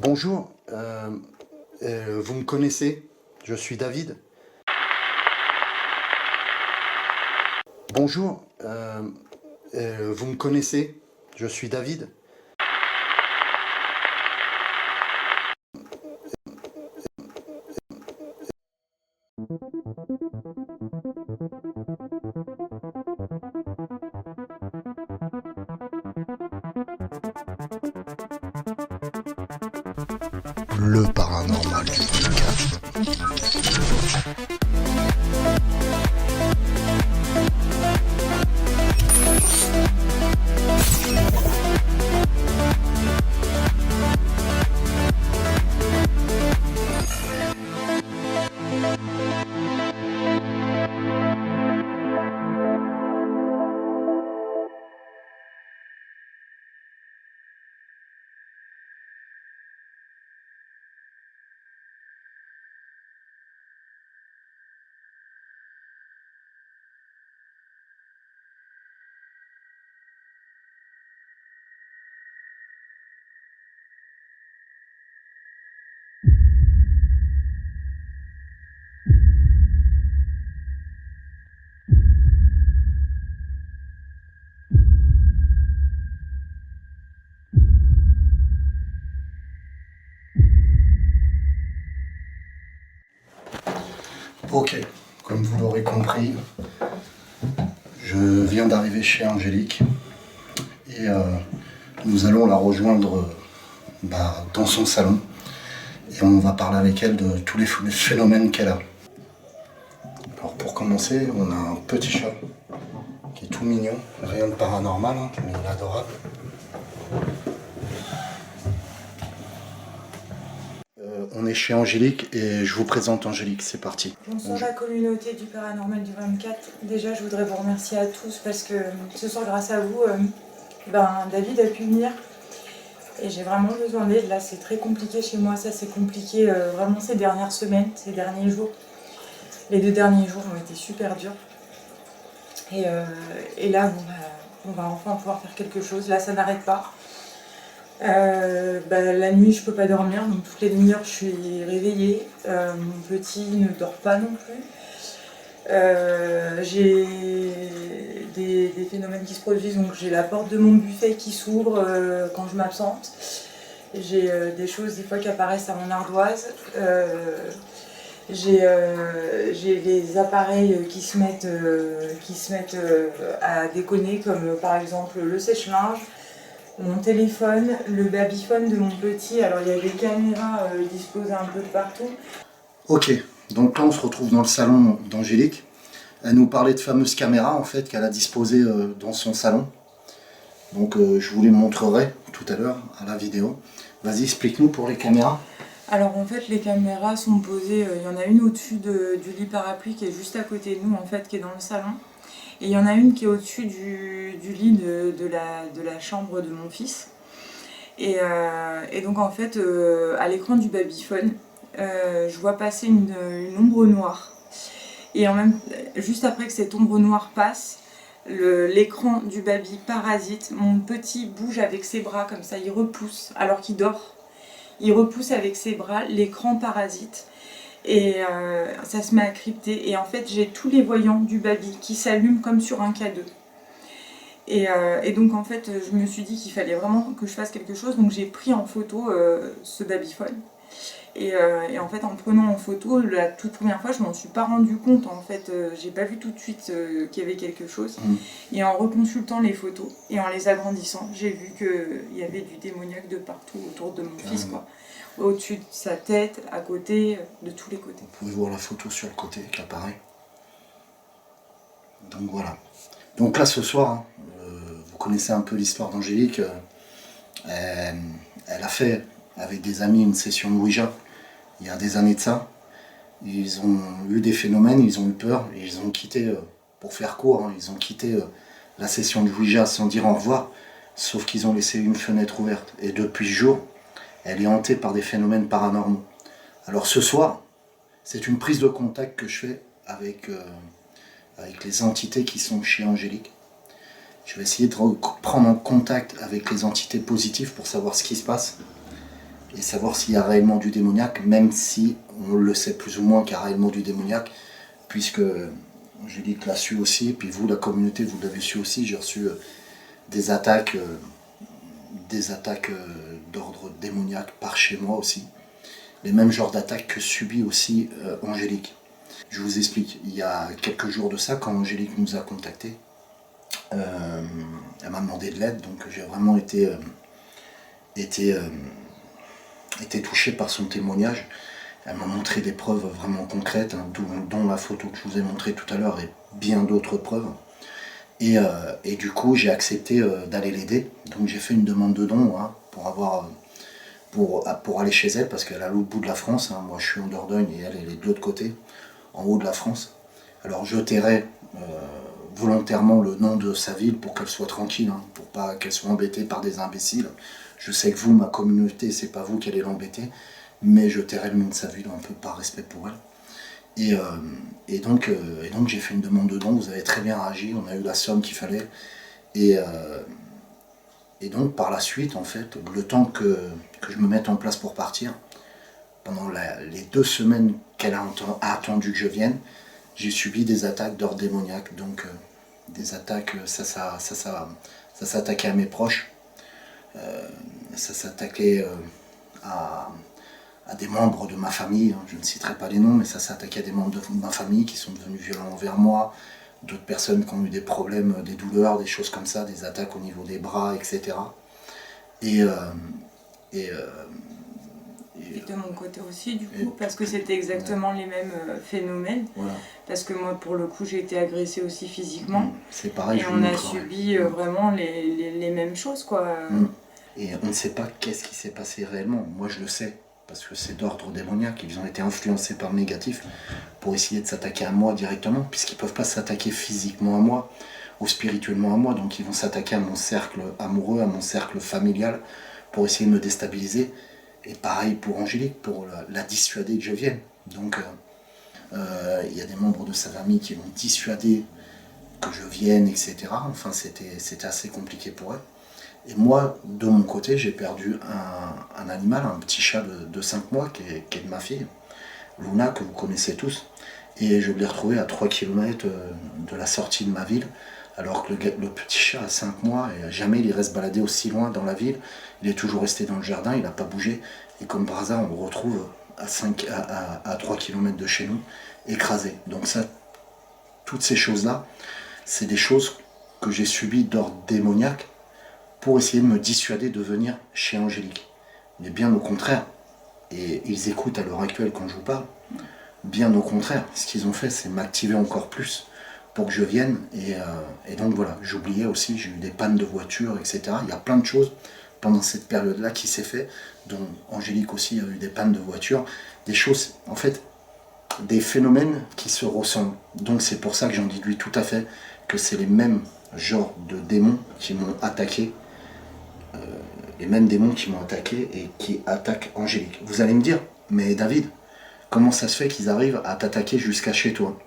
Bonjour, vous me connaissez? Je suis David. Bonjour, vous me connaissez? Je suis David. Le paranormal du podcast. Ok, comme vous l'aurez compris, je viens d'arriver chez Angélique et nous allons la rejoindre dans son salon et on va parler avec elle de tous les phénomènes qu'elle a. Alors pour commencer, on a un petit chat qui est tout mignon, rien de paranormal, hein, mais il est adorable. On est chez Angélique et je vous présente Angélique, c'est parti. Bonsoir la communauté du paranormal du 24. Déjà, je voudrais vous remercier à tous parce que ce soir, grâce à vous, David a pu venir. Et j'ai vraiment besoin d'aide. Là, c'est très compliqué chez moi. Ça, c'est compliqué vraiment ces dernières semaines, ces derniers jours. Les 2 derniers jours ont été super durs. Et là, on va enfin pouvoir faire quelque chose. Là, ça n'arrête pas. La nuit je peux pas dormir, donc toutes les demi-heures je suis réveillée. Mon petit ne dort pas non plus. J'ai des phénomènes qui se produisent, donc j'ai la porte de mon buffet qui s'ouvre quand je m'absente. J'ai des choses des fois qui apparaissent à mon ardoise. J'ai les appareils qui se mettent à déconner, comme par exemple le sèche-linge. Mon téléphone, le babyphone de mon petit, alors il y a des caméras disposées un peu de partout. Ok, donc là on se retrouve dans le salon d'Angélique. Elle nous parlait de fameuses caméras en fait qu'elle a disposées dans son salon. Donc je vous les montrerai tout à l'heure à la vidéo. Vas-y, explique-nous pour les caméras. Alors en fait les caméras sont posées, il y en a une au-dessus du lit parapluie qui est juste à côté de nous en fait, qui est dans le salon. Et il y en a une qui est au-dessus du lit de la chambre de mon fils. Et donc en fait, à l'écran du babyphone, je vois passer une ombre noire. Et juste après que cette ombre noire passe, l'écran du baby parasite. Mon petit bouge avec ses bras comme ça, il repousse alors qu'il dort. Il repousse avec ses bras, l'écran parasite. Et ça se met à crypter. Et en fait, j'ai tous les voyants du baby qui s'allument comme sur un K2. Et donc, en fait, je me suis dit qu'il fallait vraiment que je fasse quelque chose. Donc, j'ai pris en photo ce babyphone. Et en fait, en prenant en photo, la toute première fois, je m'en suis pas rendu compte. En fait, j'ai pas vu tout de suite qu'il y avait quelque chose. Et en reconsultant les photos et en les agrandissant, j'ai vu qu'il y avait du démoniaque de partout autour de mon fils, quoi. Au-dessus de sa tête, à côté, de tous les côtés. Vous pouvez voir la photo sur le côté qui apparaît. Donc voilà. Donc là ce soir, hein, vous connaissez un peu l'histoire d'Angélique. Elle a fait avec des amis une session de Ouija il y a des années de ça. Ils ont eu des phénomènes, ils ont eu peur, et ils ont quitté, pour faire court, hein, ils ont quitté la session de Ouija sans dire au revoir, sauf qu'ils ont laissé une fenêtre ouverte. Et depuis ce jour, elle est hantée par des phénomènes paranormaux. Alors ce soir, c'est une prise de contact que je fais avec les entités qui sont chez Angélique. Je vais essayer de prendre en contact avec les entités positives pour savoir ce qui se passe. et savoir s'il y a réellement du démoniaque, même si on le sait plus ou moins qu'il y a réellement du démoniaque, puisque Angélique l'a su aussi, et puis vous, la communauté, vous l'avez su aussi. J'ai reçu des attaques, d'ordre démoniaque par chez moi aussi. Les mêmes genres d'attaques que subit aussi Angélique. Je vous explique, il y a quelques jours de ça, quand Angélique nous a contactés, elle m'a demandé de l'aide, donc j'ai vraiment été touché par son témoignage. Elle m'a montré des preuves vraiment concrètes, hein, dont la photo que je vous ai montrée tout à l'heure et bien d'autres preuves. Et du coup, j'ai accepté d'aller l'aider. Donc j'ai fait une demande de don, hein, pour aller chez elle, parce qu'elle est à l'autre bout de la France. Hein. Moi, je suis en Dordogne et elle est de l'autre côté, en haut de la France. Alors je tairai volontairement le nom de sa ville pour qu'elle soit tranquille, hein, pour pas qu'elle soit embêtée par des imbéciles. Je sais que vous, ma communauté, c'est pas vous qui allez l'embêter, mais je tairai le nom de sa ville un peu par respect pour elle. Et donc j'ai fait une demande de don, vous avez très bien réagi, on a eu la somme qu'il fallait. Et donc par la suite, en fait, le temps que je me mette en place pour partir, pendant les 2 semaines qu'elle a attendu que je vienne, j'ai subi des attaques d'ordre démoniaque. Donc des attaques, ça s'attaquait à mes proches, ça s'attaquait à des membres de ma famille, hein. Je ne citerai pas les noms, mais ça s'attaquait à des membres de ma famille qui sont devenus violents envers moi, d'autres personnes qui ont eu des problèmes, des douleurs, des choses comme ça, des attaques au niveau des bras, etc. Et de mon côté aussi, du coup, parce que c'était exactement les mêmes phénomènes. Voilà. Parce que moi, pour le coup, j'ai été agressée aussi physiquement. C'est pareil. Et on a subi vraiment les mêmes choses, quoi. Et on ne sait pas qu'est-ce qui s'est passé réellement. Moi, je le sais, parce que c'est d'ordre démoniaque. Ils ont été influencés par le négatif pour essayer de s'attaquer à moi directement, puisqu'ils ne peuvent pas s'attaquer physiquement à moi ou spirituellement à moi. Donc, ils vont s'attaquer à mon cercle amoureux, à mon cercle familial, pour essayer de me déstabiliser. Et pareil pour Angélique, pour la dissuader que je vienne. Donc, il y a des membres de sa famille qui l'ont dissuadé que je vienne, etc. Enfin, c'était assez compliqué pour elle. Et moi, de mon côté, j'ai perdu un animal, un petit chat de 5 mois qui est de ma fille, Luna, que vous connaissez tous. Et je l'ai retrouvé à 3 km de la sortie de ma ville, alors que le petit chat a 5 mois, et jamais il reste baladé aussi loin dans la ville. Il est toujours resté dans le jardin, il n'a pas bougé. Et comme par hasard, on le retrouve à 3 km de chez nous, écrasé. Donc ça, toutes ces choses-là, c'est des choses que j'ai subies d'ordre démoniaque pour essayer de me dissuader de venir chez Angélique. Mais bien au contraire, et ils écoutent à l'heure actuelle quand je vous parle, bien au contraire, ce qu'ils ont fait, c'est m'activer encore plus pour que je vienne. Et donc voilà, j'oubliais aussi, j'ai eu des pannes de voiture, etc. Il y a plein de choses pendant cette période-là qui s'est fait, dont Angélique aussi a eu des pannes de voiture, des choses, en fait, des phénomènes qui se ressemblent. Donc c'est pour ça que j'en déduis tout à fait que c'est les mêmes genres de démons qui m'ont attaqué, les mêmes démons qui m'ont attaqué et qui attaquent Angélique. Vous allez me dire, mais David, comment ça se fait qu'ils arrivent à t'attaquer jusqu'à chez toi?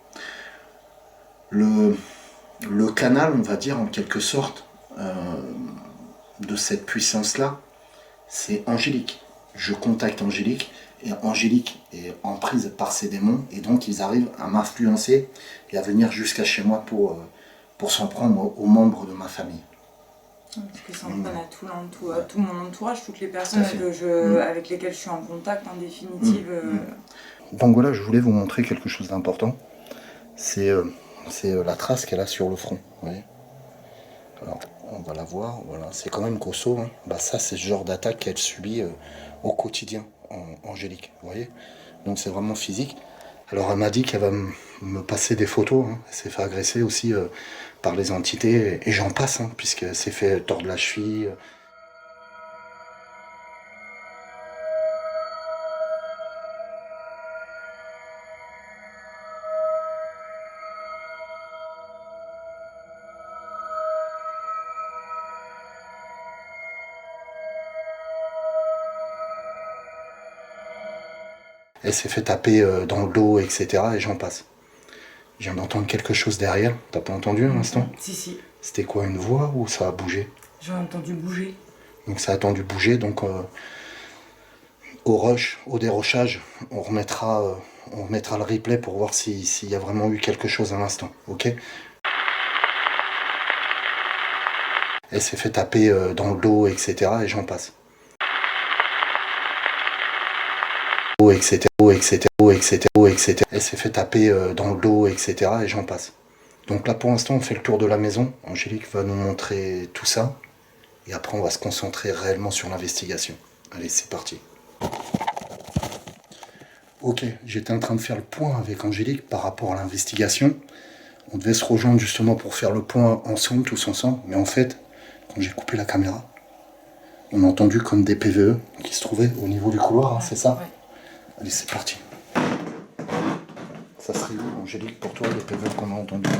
Le canal, on va dire en quelque sorte, de cette puissance-là, c'est Angélique. Je contacte Angélique, et Angélique est en prise par ces démons, et donc ils arrivent à m'influencer et à venir jusqu'à chez moi pour s'en prendre aux membres de ma famille. Parce que s'en prennent à tout mon entourage, toutes les personnes avec lesquelles je suis en contact, en définitive. Donc voilà, je voulais vous montrer quelque chose d'important. C'est la trace qu'elle a sur le front. Vous voyez, alors, on va la voir, voilà, c'est quand même costaud. Hein. Bah, ça, c'est ce genre d'attaque qu'elle subit au quotidien, Angélique. Vous voyez, donc c'est vraiment physique. Alors, elle m'a dit qu'elle va me passer des photos. Hein. Elle s'est fait agresser aussi par les entités, et j'en passe, hein, puisqu'elle s'est fait tordre la cheville. Elle s'est fait taper dans le dos, etc. Et j'en passe. Je viens d'entendre quelque chose derrière. T'as pas entendu à l'instant? Si. C'était quoi, une voix ou ça a bougé? J'ai entendu bouger. Donc ça a entendu bouger, donc au rush, au dérochage, on remettra le replay pour voir s'il y a vraiment eu quelque chose à l'instant, ok? Elle s'est fait taper dans le dos, etc. et j'en passe. etc. Elle s'est fait taper dans le dos, etc. et j'en passe. Donc là pour l'instant on fait le tour de la maison. Angélique va nous montrer tout ça. Et après on va se concentrer réellement sur l'investigation. Allez, c'est parti. Ok, j'étais en train de faire le point avec Angélique par rapport à l'investigation. On devait se rejoindre justement pour faire le point ensemble, tous ensemble. Mais en fait, quand j'ai coupé la caméra, on a entendu comme des PVE qui se trouvaient au niveau du couloir, hein, c'est ça? Ouais. Allez, c'est parti. Ça serait où, Angélique, pour toi, les PVE qu'on a entendus?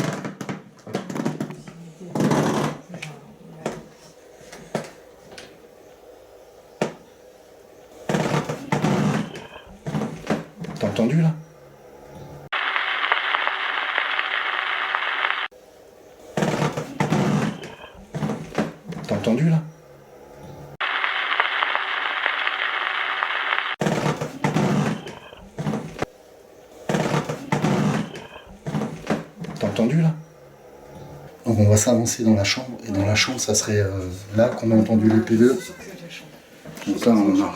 T'as entendu, là? T'as entendu, là? T'as entendu, là? Donc on va s'avancer dans la chambre, et dans la chambre, ça serait là qu'on a entendu les PVE. Donc là, on a...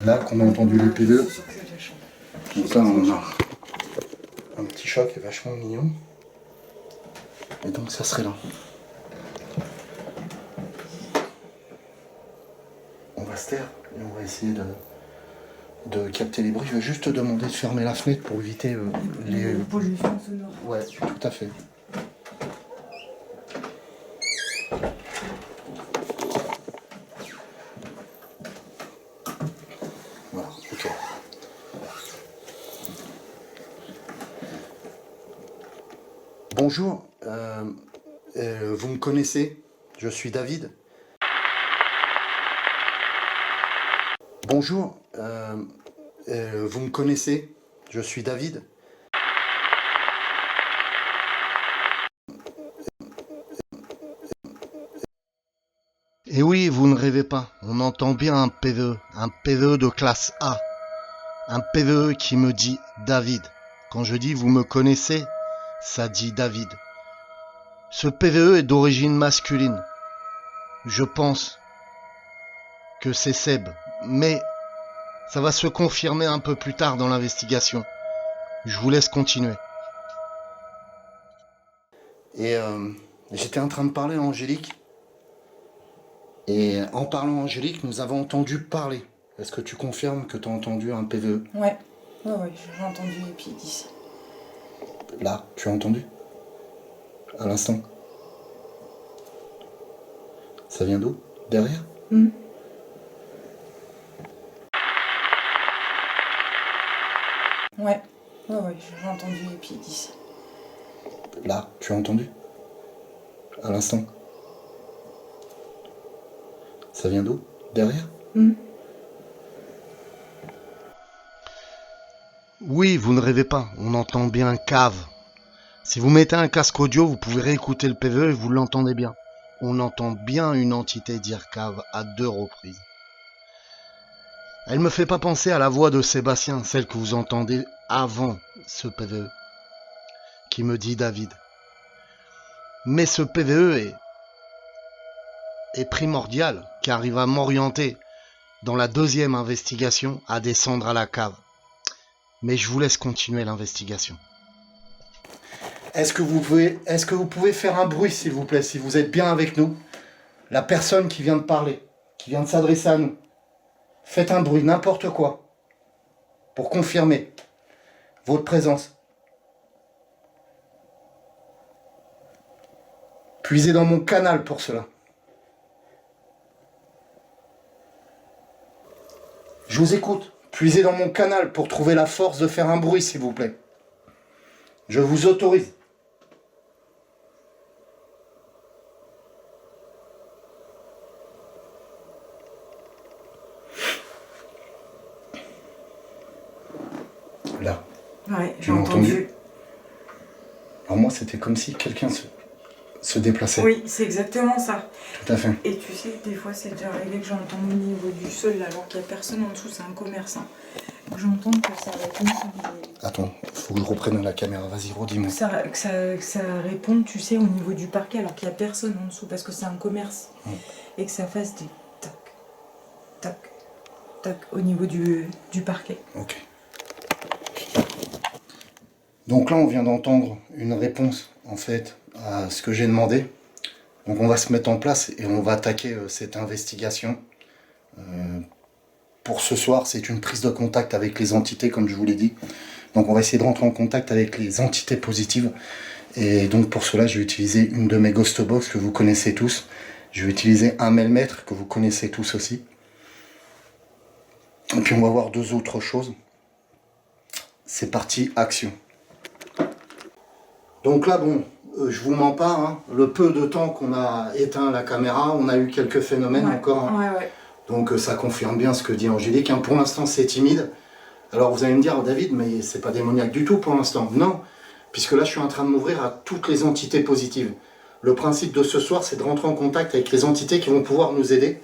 Là qu'on a entendu les PVE. Donc là, on a un petit chat qui est vachement mignon. Et donc ça serait là. On va se taire et on va essayer de capter les bruits. Je vais juste te demander de fermer la fenêtre pour éviter les pollutions sonores. Ouais, tout à fait. Voilà, ok. Bonjour, vous me connaissez? Je suis David. Bonjour, vous me connaissez? Je suis David. Et oui, vous ne rêvez pas, on entend bien un PVE de classe A. Un PVE qui me dit David. Quand je dis vous me connaissez, ça dit David. Ce PVE est d'origine masculine. Je pense que c'est Seb, mais ça va se confirmer un peu plus tard dans l'investigation. Je vous laisse continuer. Et j'étais en train de parler à Angélique. Et en parlant à Angélique, nous avons entendu parler. Est-ce que tu confirmes que tu as entendu un PVE? Ouais, j'ai entendu les pieds d'ici. Là, tu as entendu? À l'instant? Ça vient d'où? Derrière? Ouais, j'ai entendu les pieds d'ici. Là, tu as entendu? À l'instant? Ça vient d'où? Derrière? Oui, vous ne rêvez pas, on entend bien cave. Si vous mettez un casque audio, vous pouvez réécouter le PVE et vous l'entendez bien. On entend bien une entité dire cave à 2 reprises. Elle me fait pas penser à la voix de Sébastien, celle que vous entendez avant ce PVE, qui me dit David. Mais ce PVE est primordial, car il va m'orienter dans la deuxième investigation à descendre à la cave. Mais je vous laisse continuer l'investigation. Est-ce que vous pouvez faire un bruit, s'il vous plaît, si vous êtes bien avec nous? La personne qui vient de parler, qui vient de s'adresser à nous. Faites un bruit, n'importe quoi, pour confirmer votre présence. Puisez dans mon canal pour cela. Je vous écoute. Puisez dans mon canal pour trouver la force de faire un bruit, s'il vous plaît. Je vous autorise. Là. Ouais, j'ai entendu. Alors moi, c'était comme si quelqu'un se déplacer. Oui, c'est exactement ça. Tout à fait. Et tu sais, des fois, c'est déjà arrivé que j'entends au niveau du sol, alors qu'il n'y a personne en dessous, c'est un commerçant. J'entends que ça répond sur les... Attends, faut que je reprenne la caméra. Vas-y, redis-moi. Que ça réponde, tu sais, au niveau du parquet, alors qu'il n'y a personne en dessous, parce que c'est un commerce. Et que ça fasse des toc, toc, toc au niveau du parquet. Ok. Donc là, on vient d'entendre une réponse, en fait, à ce que j'ai demandé. Donc on va se mettre en place et on va attaquer cette investigation. Pour ce soir, c'est une prise de contact avec les entités, comme je vous l'ai dit. Donc on va essayer de rentrer en contact avec les entités positives. Et donc pour cela, je vais utiliser une de mes Ghost Box que vous connaissez tous. Je vais utiliser un Melmètre que vous connaissez tous aussi. Et puis on va voir deux autres choses. C'est parti, action. Donc là, bon, je vous mens pas, hein, le peu de temps qu'on a éteint la caméra, on a eu quelques phénomènes encore. Hein. Ouais. Donc ça confirme bien ce que dit Angélique. Hein. Pour l'instant, c'est timide. Alors vous allez me dire, David, mais c'est pas démoniaque du tout pour l'instant. Non, puisque là, je suis en train de m'ouvrir à toutes les entités positives. Le principe de ce soir, c'est de rentrer en contact avec les entités qui vont pouvoir nous aider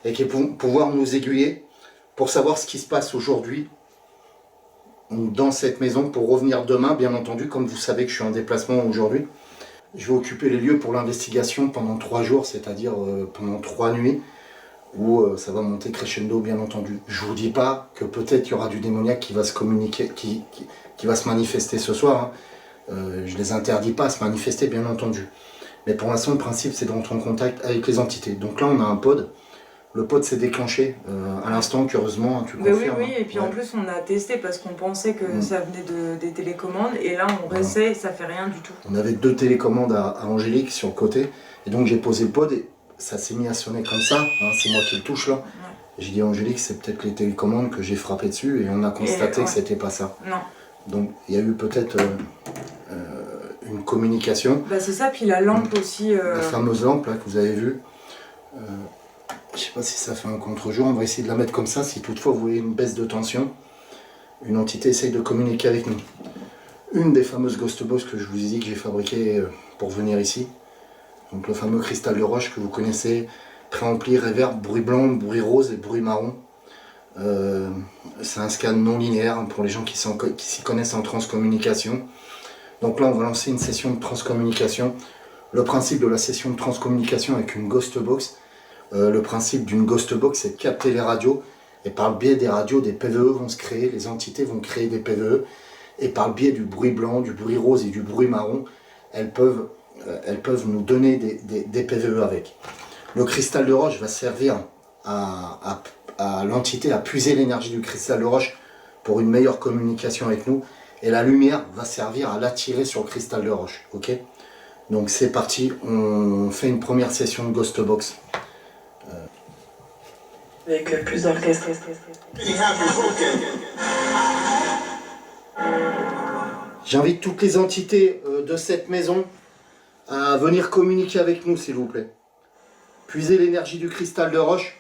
et qui vont pouvoir nous aiguiller pour savoir ce qui se passe aujourd'hui dans cette maison pour revenir demain, bien entendu, comme vous savez que je suis en déplacement aujourd'hui. Je vais occuper les lieux pour l'investigation pendant 3 jours, c'est-à-dire pendant 3 nuits, où ça va monter crescendo, bien entendu. Je vous dis pas que peut-être il y aura du démoniaque qui va se communiquer, qui va se manifester ce soir. Hein. Je les interdis pas à se manifester, bien entendu. Mais pour l'instant, le principe, c'est de rentrer en contact avec les entités. Donc là, on a un pod. Le pod s'est déclenché à l'instant, curieusement, tu confirmes. Oui, et puis en plus on a testé parce qu'on pensait que ça venait des télécommandes et là on réessaie, ça fait rien du tout. On avait 2 télécommandes à Angélique sur le côté et donc j'ai posé le pod et ça s'est mis à sonner comme ça, hein, c'est moi qui le touche là. J'ai dit à Angélique, c'est peut-être les télécommandes que j'ai frappé dessus et on a constaté que c'était pas ça. Non. Donc il y a eu peut-être une communication. Bah c'est ça, puis la lampe aussi. La fameuse lampe là que vous avez vue. Je sais pas si ça fait un contre-jour, on va essayer de la mettre comme ça, si toutefois vous voyez une baisse de tension, une entité essaye de communiquer avec nous. Une des fameuses Ghost Box que je vous ai dit que j'ai fabriqué pour venir ici, donc le fameux cristal de roche que vous connaissez, préampli, réverb, bruit blanc, bruit rose et bruit marron. C'est un scan non linéaire pour les gens qui s'y connaissent en transcommunication. Donc là on va lancer une session de transcommunication. Le principe de la session de transcommunication avec une Ghost Box, le principe d'une Ghost Box, c'est de capter les radios, et par le biais des radios, des PVE vont se créer, les entités vont créer des PVE, et par le biais du bruit blanc, du bruit rose et du bruit marron, elles peuvent nous donner des PVE avec. Le cristal de roche va servir à l'entité à puiser l'énergie du cristal de roche pour une meilleure communication avec nous, et la lumière va servir à l'attirer sur le cristal de roche. Ok ? Donc c'est parti, on fait une première session de Ghost Box. Avec le plus d'orchestre. J'invite toutes les entités de cette maison à venir communiquer avec nous, s'il vous plaît. Puisez l'énergie du cristal de roche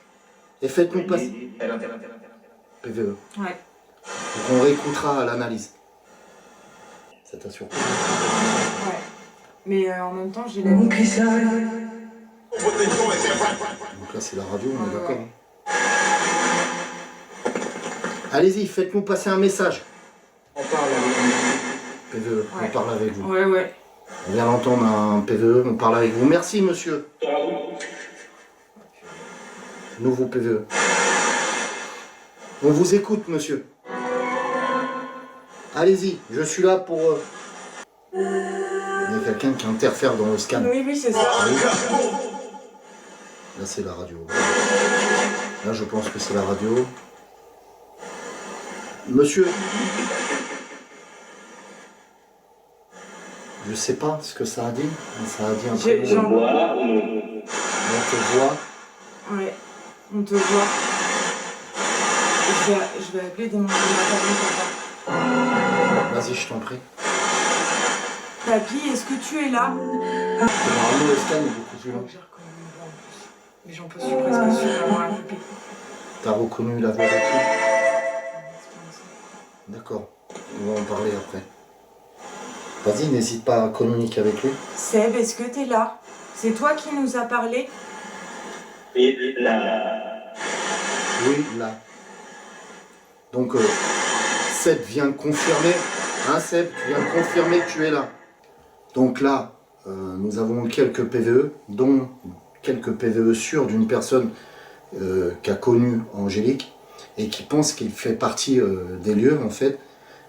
et faites-nous passer. PVE. Ouais. Donc on réécoutera à l'analyse. Ça t'assure. Ouais. Mais en même temps, j'ai la cristal. Donc là, c'est la radio, on est d'accord. Hein. Allez-y, faites-nous passer un message. On parle avec vous. PVE, on parle avec vous. Ouais. On vient d'entendre un PVE, on parle avec vous. Merci, monsieur. Nouveau PVE. On vous écoute, monsieur. Allez-y, je suis là pour... Il y a quelqu'un qui interfère dans le scan. Oui, c'est ça. Là, c'est la radio. Là, je pense que c'est la radio. Monsieur, je sais pas ce que ça a dit. Ça a dit un peu. On te voit. Ouais, on te voit. Je vais appeler des membres de ma famille. Vas-y, je t'en prie. Papy, est-ce que tu es là? Normalement, le scan est beaucoup plus long. Mais j'en peux presque sûr d'avoir la poupée. T'as reconnu la voix de qui? D'accord, on va en parler après. Vas-y, n'hésite pas à communiquer avec lui. Seb, est-ce que t'es là? C'est toi qui nous as parlé? Et là, Oui, là. Donc, Seb vient de confirmer, hein Seb, tu viens de confirmer que tu es là. Donc là, nous avons quelques PVE, dont quelques PVE sûrs d'une personne qui a connu Angélique et qui pense qu'il fait partie des lieux en fait.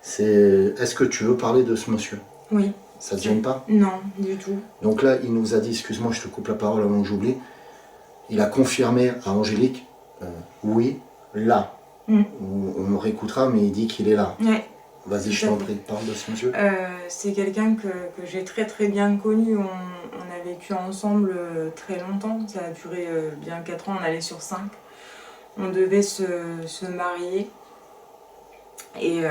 Est-ce que tu veux parler de ce monsieur? Oui. Ça te gêne pas? Non, du tout. Donc là, il nous a dit, excuse-moi, je te coupe la parole avant que j'oublie, il a confirmé à Angélique, oui, là. On réécoutera, mais il dit qu'il est là. Ouais. Vas-y, je t'en prie, parle de ce monsieur. C'est quelqu'un que j'ai très très bien connu. On a vécu ensemble très longtemps. Ça a duré bien 4 ans, on allait sur 5. On devait se marier. Et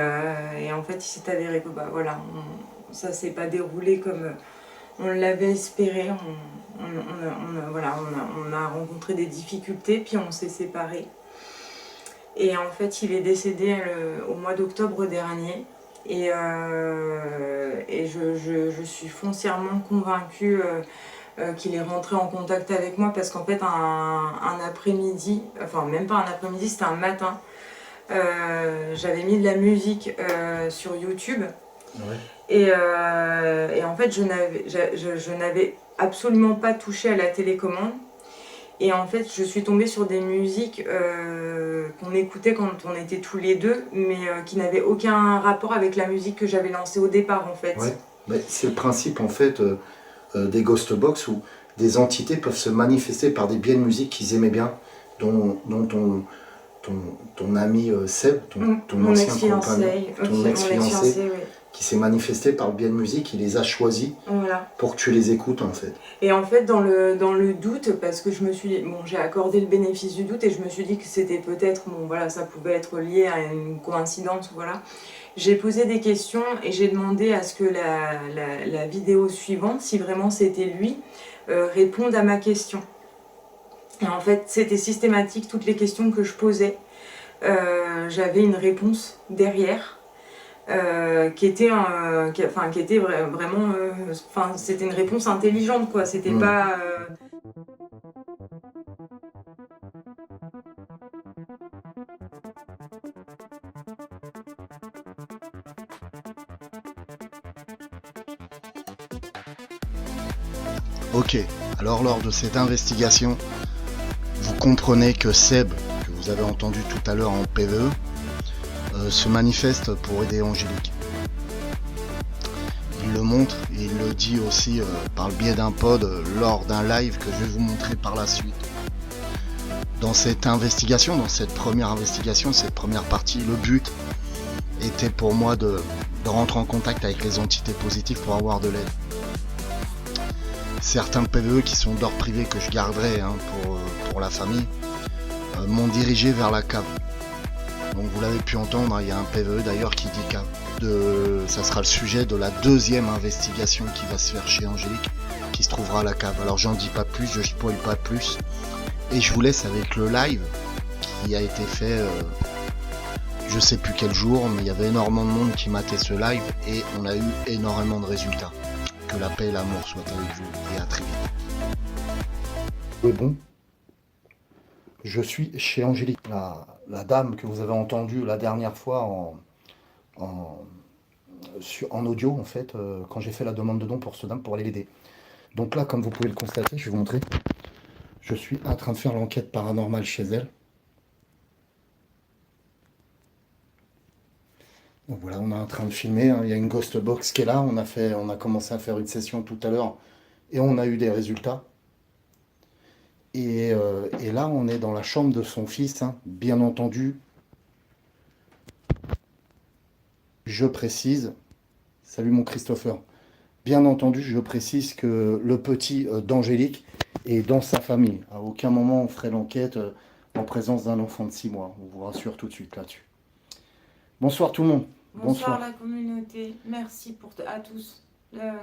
en fait, il s'est avéré que voilà, ça s'est pas déroulé comme on l'avait espéré. On a rencontré des difficultés, puis on s'est séparés. Et en fait, il est décédé au mois d'octobre dernier. Et je suis foncièrement convaincue qu'il est rentré en contact avec moi parce qu'en fait, un après-midi, enfin même pas un après-midi, c'était un matin, j'avais mis de la musique sur YouTube. Ouais. Et en fait, je n'avais absolument pas touché à la télécommande. Et en fait, je suis tombée sur des musiques qu'on écoutait quand on était tous les deux, mais qui n'avaient aucun rapport avec la musique que j'avais lancée au départ, en fait. Ouais. Mais c'est le principe, en fait, des ghost box où des entités peuvent se manifester par des biais de musique qu'ils aimaient bien, dont ton ami Seb, ton ancien compagnon, ton ex-fiancé, oui. qui s'est manifesté par le biais de musique, il les a choisis pour que tu les écoutes en fait. Et en fait, dans le doute, parce que je me suis dit, bon, j'ai accordé le bénéfice du doute et je me suis dit que c'était peut-être, bon voilà, ça pouvait être lié à une coïncidence, voilà. J'ai posé des questions et j'ai demandé à ce que la vidéo suivante, si vraiment c'était lui, réponde à ma question. Et en fait, c'était systématique, toutes les questions que je posais, j'avais une réponse derrière. Qui était vraiment c'était une réponse intelligente quoi, c'était pas Ok, alors lors de cette investigation, vous comprenez que Seb, que vous avez entendu tout à l'heure en PVE, se manifeste pour aider Angélique. Il le montre et il le dit aussi par le biais d'un pod lors d'un live que je vais vous montrer par la suite. Dans cette investigation, dans cette première investigation, cette première partie, le but était pour moi de rentrer en contact avec les entités positives pour avoir de l'aide. Certains PVE qui sont d'ordre privé que je garderai pour la famille m'ont dirigé vers la cave. Donc vous l'avez pu entendre, il y a un PVE d'ailleurs qui dit cave. Ça sera le sujet de la deuxième investigation qui va se faire chez Angélique, qui se trouvera à la cave. Alors j'en dis pas plus, je spoil pas plus. Et je vous laisse avec le live qui a été fait, je sais plus quel jour, mais il y avait énormément de monde qui matait ce live et on a eu énormément de résultats. Que la paix et l'amour soient avec vous et à très vite. Oui, bon. Je suis chez Angélique, la dame que vous avez entendue la dernière fois en audio, en fait, quand j'ai fait la demande de don pour ce dame pour aller l'aider. Donc là, comme vous pouvez le constater, je vais vous montrer. Je suis en train de faire l'enquête paranormale chez elle. Donc voilà, on est en train de filmer. Il y a une ghost box qui est là. On a commencé à faire une session tout à l'heure et on a eu des résultats. Et là, on est dans la chambre de son fils, bien entendu. Je précise, salut mon Christopher, bien entendu, je précise que le petit d'Angélique est dans sa famille. À aucun moment on ferait l'enquête en présence d'un enfant de 6 mois. On vous rassure tout de suite là-dessus. Bonsoir tout le monde. Bonsoir la communauté, merci à tous.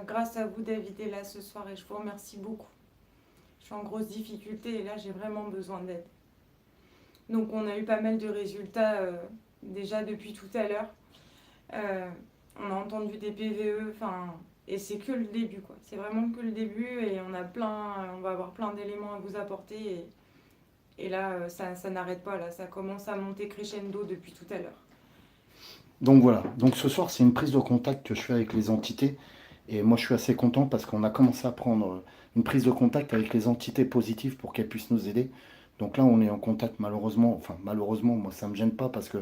Grâce à vous, David est là ce soir et je vous remercie beaucoup. Je suis en grosse difficulté et là j'ai vraiment besoin d'aide. Donc on a eu pas mal de résultats déjà depuis tout à l'heure. On a entendu des PVE, enfin Et c'est que le début, quoi. C'est vraiment que le début et on va avoir plein d'éléments à vous apporter. Et là, ça n'arrête pas, là. Ça commence à monter crescendo depuis tout à l'heure. Donc voilà, donc ce soir c'est une prise de contact que je fais avec les entités et moi je suis assez content parce qu'on a commencé à prendre une prise de contact avec les entités positives pour qu'elles puissent nous aider. Donc là on est en contact malheureusement moi ça me gêne pas parce que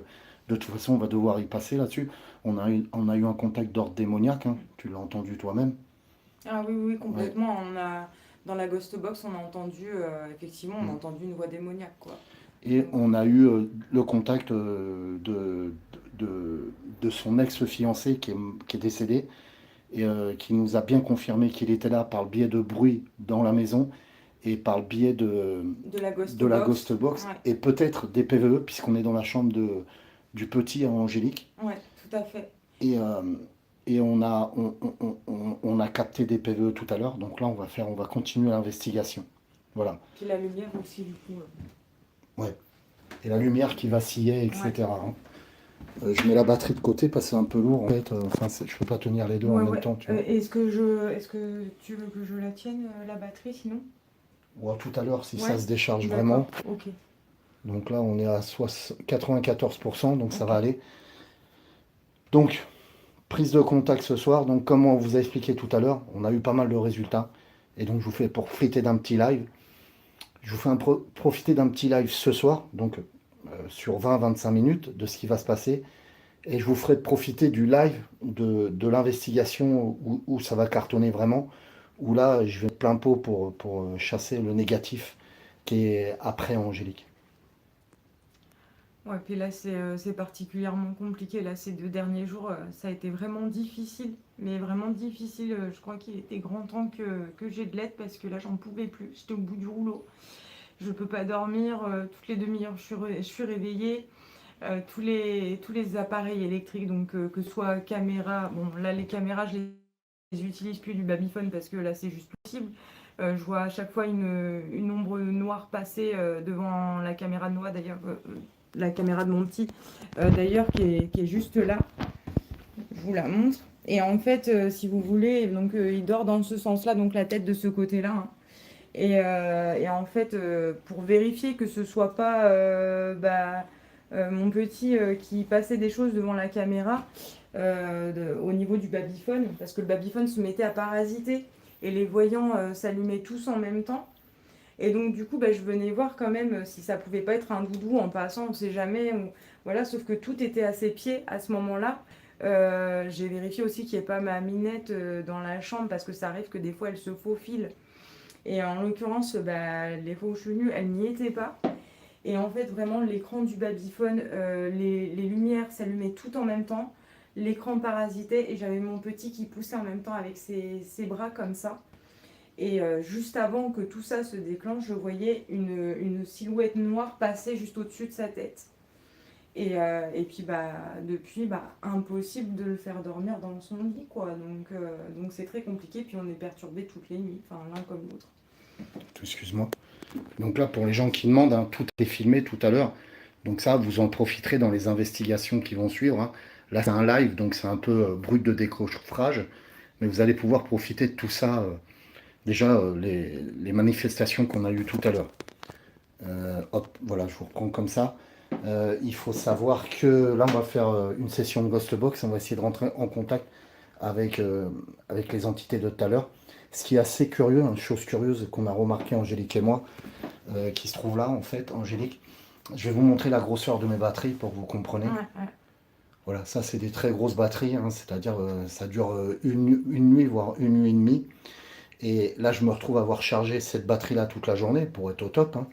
de toute façon on va devoir y passer là-dessus. On a eu un contact d'ordre démoniaque, hein, tu l'as entendu toi-même. Ah oui, oui, Ouais. complètement. Dans la Ghost Box, on a entendu, effectivement, on a Mm. entendu une voix démoniaque, quoi. Et Donc, on a eu le contact de son ex-fiancé qui est décédé et qui nous a bien confirmé qu'il était là par le biais de bruit dans la maison et par le biais de la Ghost de la Box. Ghost Box Ouais, et peut-être des PVE puisqu'on est dans la chambre du petit à Angélique ouais, tout à fait. et, on a capté des PVE tout à l'heure, donc là on va continuer l'investigation. Voilà. Puis la lumière aussi, du coup. Ouais. Et la lumière qui vacillait, etc. Ouais. hein. Je mets la batterie de côté parce que c'est un peu lourd en fait. Enfin, je peux pas tenir les deux en Ouais, même ouais. temps, tu vois. Est-ce que tu veux que je la tienne, la batterie, sinon? Ou tout à l'heure si Ouais, ça se décharge d'accord, vraiment. ok. Donc là, on est à 94%, donc ça Ok. va aller. Donc, prise de contact ce soir. Donc, comme on vous a expliqué tout à l'heure, on a eu pas mal de résultats. Et donc, je vous fais profiter d'un petit live. Je vous fais profiter d'un petit live ce soir, donc sur 20-25 minutes, de ce qui va se passer. Et je vous ferai profiter du live de l'investigation où ça va cartonner vraiment. Où là, je vais plein pot pour chasser le négatif qui est après Angélique. Ouais, puis là, c'est particulièrement compliqué. Là, ces 2 derniers jours, ça a été vraiment difficile. Mais vraiment difficile. Je crois qu'il était grand temps que j'ai de l'aide parce que là, j'en pouvais plus. J'étais au bout du rouleau. Je peux pas dormir. Toutes les demi-heures, je suis réveillée. Tous les appareils électriques, donc que ce soit caméra. Bon, là, les caméras, je les utilise plus du babyphone parce que là, c'est juste possible. Je vois à chaque fois une ombre noire passer devant la caméra de Noah, d'ailleurs, la caméra de mon petit, d'ailleurs, qui est juste là. Je vous la montre. Et en fait, si vous voulez, donc il dort dans ce sens-là, donc la tête de ce côté-là, hein. Et en fait, pour vérifier que ce soit pas mon petit qui passait des choses devant la caméra au niveau du babyphone, parce que le babyphone se mettait à parasiter et les voyants s'allumaient tous en même temps. Et donc du coup, je venais voir quand même si ça pouvait pas être un doudou en passant, on sait jamais. Voilà, sauf que tout était à ses pieds à ce moment-là. J'ai vérifié aussi qu'il n'y ait pas ma minette dans la chambre parce que ça arrive que des fois elle se faufile. Et en l'occurrence, les faux chenus, elles n'y étaient pas. Et en fait, vraiment, l'écran du babyphone, les lumières s'allumaient tout en même temps. L'écran parasitait et j'avais mon petit qui poussait en même temps avec ses bras comme ça. Et juste avant que tout ça se déclenche, je voyais une silhouette noire passer juste au-dessus de sa tête. Et puis depuis, impossible de le faire dormir dans son lit, quoi. Donc c'est très compliqué, puis on est perturbé toutes les nuits, enfin l'un comme l'autre. Excuse-moi. Donc là, pour les gens qui demandent, hein, tout est filmé tout à l'heure. Donc ça, vous en profiterez dans les investigations qui vont suivre, hein. Là, c'est un live, donc c'est un peu brut de décoffrage. Mais vous allez pouvoir profiter de tout ça. Déjà, les manifestations qu'on a eues tout à l'heure. Hop, voilà, je vous reprends comme ça. Il faut savoir que là, on va faire une session de Ghost Box. On va essayer de rentrer en contact avec les entités de tout à l'heure. Ce qui est assez curieux, une chose curieuse qu'on a remarqué Angélique et moi, qui se trouve là en fait, Angélique. Je vais vous montrer la grosseur de mes batteries pour que vous compreniez. Ouais. Voilà, ça c'est des très grosses batteries, hein, c'est-à-dire ça dure une nuit, voire une nuit et demie. Et là, je me retrouve à avoir chargé cette batterie-là toute la journée pour être au top, hein,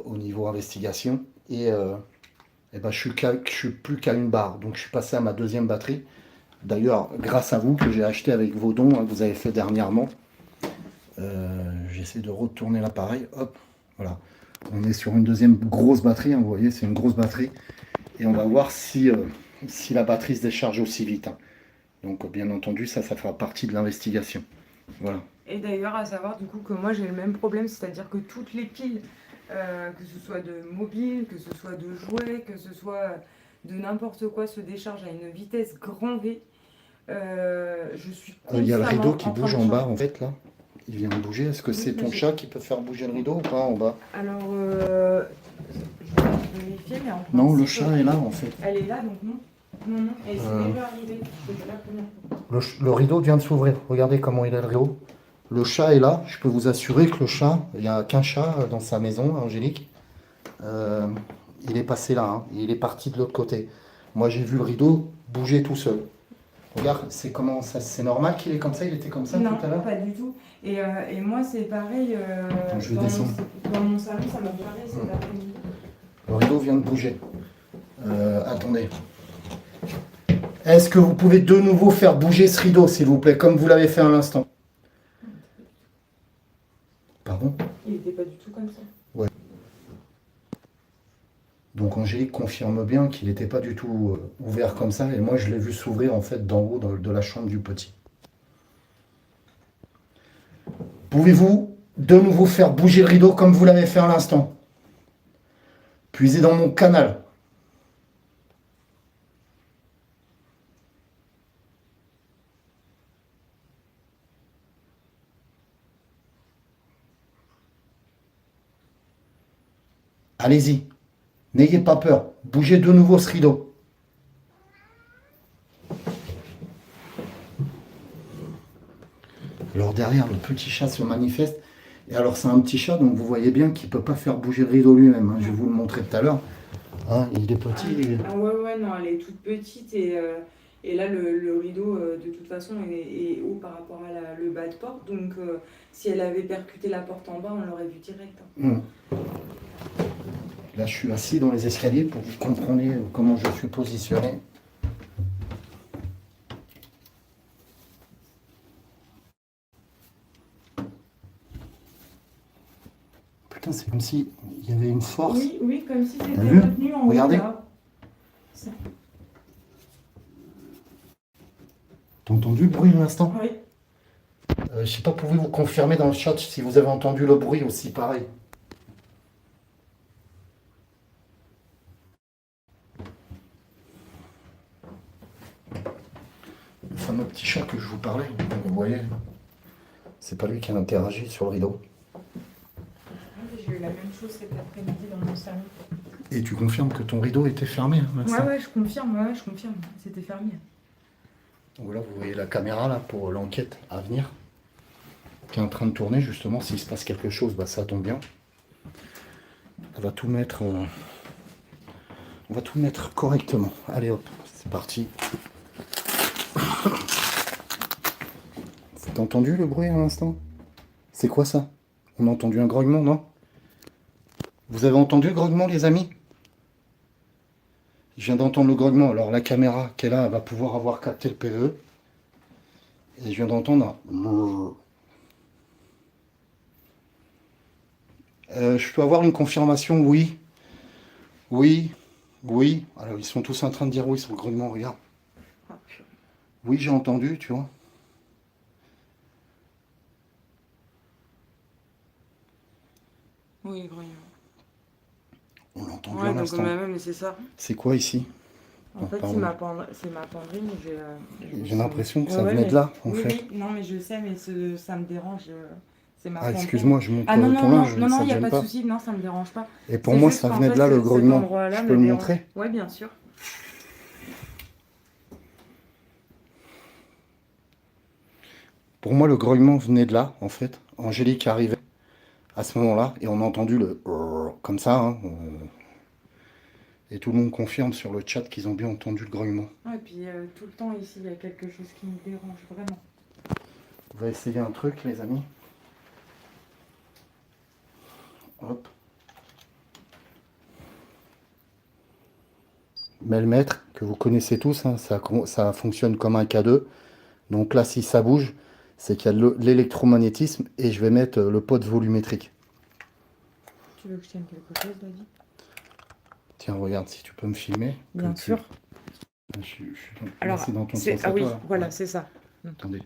au niveau investigation. Je suis plus qu'à une barre, donc je suis passé à ma deuxième batterie. D'ailleurs, grâce à vous que j'ai acheté avec vos dons, hein, que vous avez fait dernièrement. J'essaie de retourner l'appareil. Hop, voilà. On est sur une deuxième grosse batterie, hein, vous voyez, c'est une grosse batterie. Et on va voir si la batterie se décharge aussi vite, hein. Donc, bien entendu, ça fera partie de l'investigation. Voilà. Et d'ailleurs, à savoir du coup que moi j'ai le même problème, c'est-à-dire que toutes les piles, que ce soit de mobile, que ce soit de jouets, que ce soit de n'importe quoi, se déchargent à une vitesse grand V. Je suis Il y a le rideau qui constamment bouge train en de bas, en fait, là. Il vient de bouger. Est-ce que Oui, c'est mais ton j'ai- chat qui peut faire bouger le rideau ou pas en bas? Alors, je vais vérifier, mais en Non, le principe, chat est là, en fait. elle est là, donc non. Non, non, et c'est Euh. déjà arrivé. C'était la première fois. Le rideau vient de s'ouvrir. Regardez comment il est le rideau. Le chat est là. Je peux vous assurer que le chat, il n'y a qu'un chat dans sa maison, Angélique. Euh, il est passé là. Hein. Il est parti de l'autre côté. Moi, j'ai vu le rideau bouger tout seul. Regarde, c'est comment ça. C'est normal qu'il est comme ça. Il était comme ça Non, tout à l'heure. pas du tout. Et moi, c'est pareil. Attends, je vais dans, descendre. dans mon salon, ça m'a pareil cet après-midi. Le rideau vient de bouger. Attendez. Est-ce que vous pouvez de nouveau faire bouger ce rideau, s'il vous plaît, comme vous l'avez fait à l'instant? Pardon? Il n'était pas du tout comme ça. Ouais. Donc Angélique confirme bien qu'il n'était pas du tout ouvert comme ça. Et moi, je l'ai vu s'ouvrir en fait d'en haut de la chambre du petit. Pouvez-vous de nouveau faire bouger le rideau comme vous l'avez fait à l'instant? Puisez dans mon canal. Allez-y. N'ayez pas peur. Bougez de nouveau ce rideau. Alors derrière, le petit chat se manifeste. Et alors c'est un petit chat, donc vous voyez bien qu'il ne peut pas faire bouger le rideau lui-même. Hein. Je vais vous le montrer tout à l'heure. Hein, il est petit. Ah ouais, non, elle est toute petite et là, le rideau, de toute façon, est haut par rapport à le bas de porte. Donc, si elle avait percuté la porte en bas, on l'aurait vu direct. Hein. Là, je suis assis dans les escaliers pour que vous compreniez comment je suis positionné. Putain, c'est comme si il y avait une force. Oui, comme si c'était T'as vu? retenu en haut. Regardez. Là. T'as entendu le bruit à l'instant? Oui. Je sais pas, pouvez-vous confirmer dans le chat si vous avez entendu le bruit aussi, pareil. Le fameux petit chat que je vous parlais, vous voyez, c'est pas lui qui a interagi sur le rideau. J'ai eu la même chose cet après-midi dans mon salon. Et tu confirmes que ton rideau était fermé à l'instant? Ouais, je confirme, c'était fermé. Voilà, vous voyez la caméra là pour l'enquête à venir, qui est en train de tourner justement. S'il se passe quelque chose, bah, ça tombe bien. On va tout mettre, on va tout mettre correctement. Allez hop, c'est parti. T'as entendu le bruit à l'instant? C'est quoi ça? On a entendu un grognement, non? Vous avez entendu le grognement, les amis? Je viens d'entendre le grognement. Alors la caméra qui est là, elle va pouvoir avoir capté le PE. Et je viens d'entendre un... je peux avoir une confirmation? Oui. Oui. Oui. Alors ils sont tous en train de dire oui sur le grognement, regarde. Oui, j'ai entendu, tu vois. Oui, grognement. On l'a entendu Ouais, à donc l'instant. même, c'est ça. C'est quoi ici? En fait, pardon. c'est ma penderie, mais J'ai l'impression que ça Ouais, venait mais- de là, en oui, fait. Oui, non, mais je sais, mais ça me dérange. C'est ma Ah, penderie. excuse-moi, je montre Ah non, ton linge, non, ça il te n'y a gêne pas pas. de souci, non, ça me dérange pas. Et pour C'est moi, juste ça qu'en venait fait, de là, le cet grognement. endroit-là Je me peux le dérange. montrer? Ouais, bien sûr. Pour moi, le grognement venait de là, en fait. Angélique arrivait à ce moment-là, et on a entendu le... comme ça, hein, et tout le monde confirme sur le chat qu'ils ont bien entendu le grognement. Ouais, et puis tout le temps ici, il y a quelque chose qui me dérange vraiment. On va essayer un truc, les amis. Hop. Melmètre, que vous connaissez tous, hein, ça fonctionne comme un K2. Donc là, si ça bouge, c'est qu'il y a de l'électromagnétisme, et je vais mettre le pot volumétrique. Tu veux que je tienne quelque chose, David? Tiens, regarde, si tu peux me filmer. Bien sûr. Je suis Alors, c'est dans ton sens à ah oui, toi, là. voilà, Ouais. c'est ça. Attendez.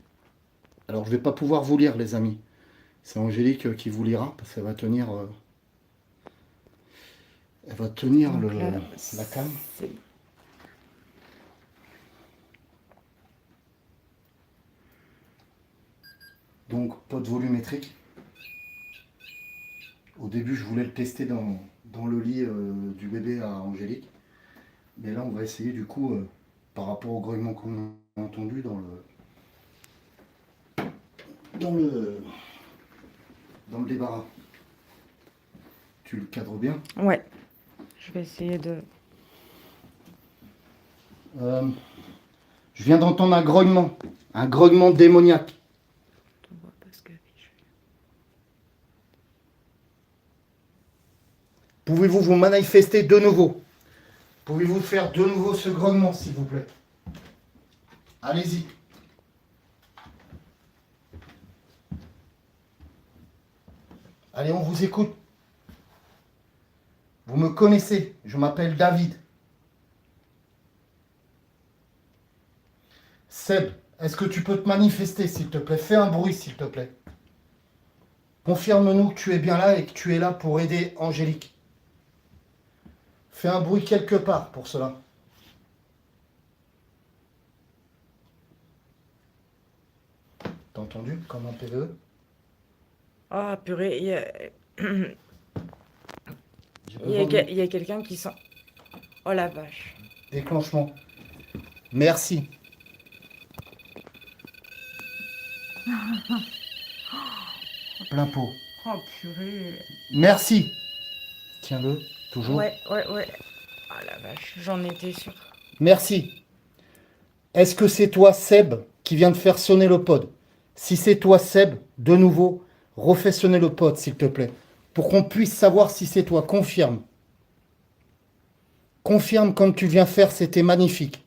Alors, je vais pas pouvoir vous lire, les amis. C'est Angélique qui vous lira, parce qu'elle va tenir... elle va tenir Donc là, la cam. c'est- Donc, pod volumétrique. Au début, je voulais le tester dans le lit du bébé à Angélique. Mais là, on va essayer du coup, par rapport au grognement qu'on a entendu dans le débarras. Tu le cadres bien. Ouais. Je vais essayer de... Je viens d'entendre un grognement démoniaque. On voit pas ce qu'affiche. Pouvez-vous vous manifester de nouveau? Pouvez-vous faire de nouveau ce grognement, s'il vous plaît? Allez-y. Allez, on vous écoute. Vous me connaissez, je m'appelle David. Seb, est-ce que tu peux te manifester, s'il te plaît? Fais un bruit, s'il te plaît. Confirme-nous que tu es bien là et que tu es là pour aider Angélique. Fais un bruit quelque part pour cela. T'as entendu comme un PVE? Ah, purée, J'ai besoin de il y a quelqu'un qui sent... Oh la vache. déclenchement. Merci. Plein pot. Oh purée. Merci. Tiens-le, toujours. Ouais. Ah la vache, j'en étais sûre. Merci. Est-ce que c'est toi, Seb, qui vient de faire sonner le pod? Si c'est toi, Seb, de nouveau, refais sonner le pod, s'il te plaît. Pour qu'on puisse savoir si c'est toi. Confirme. Confirme comme tu viens faire, c'était magnifique.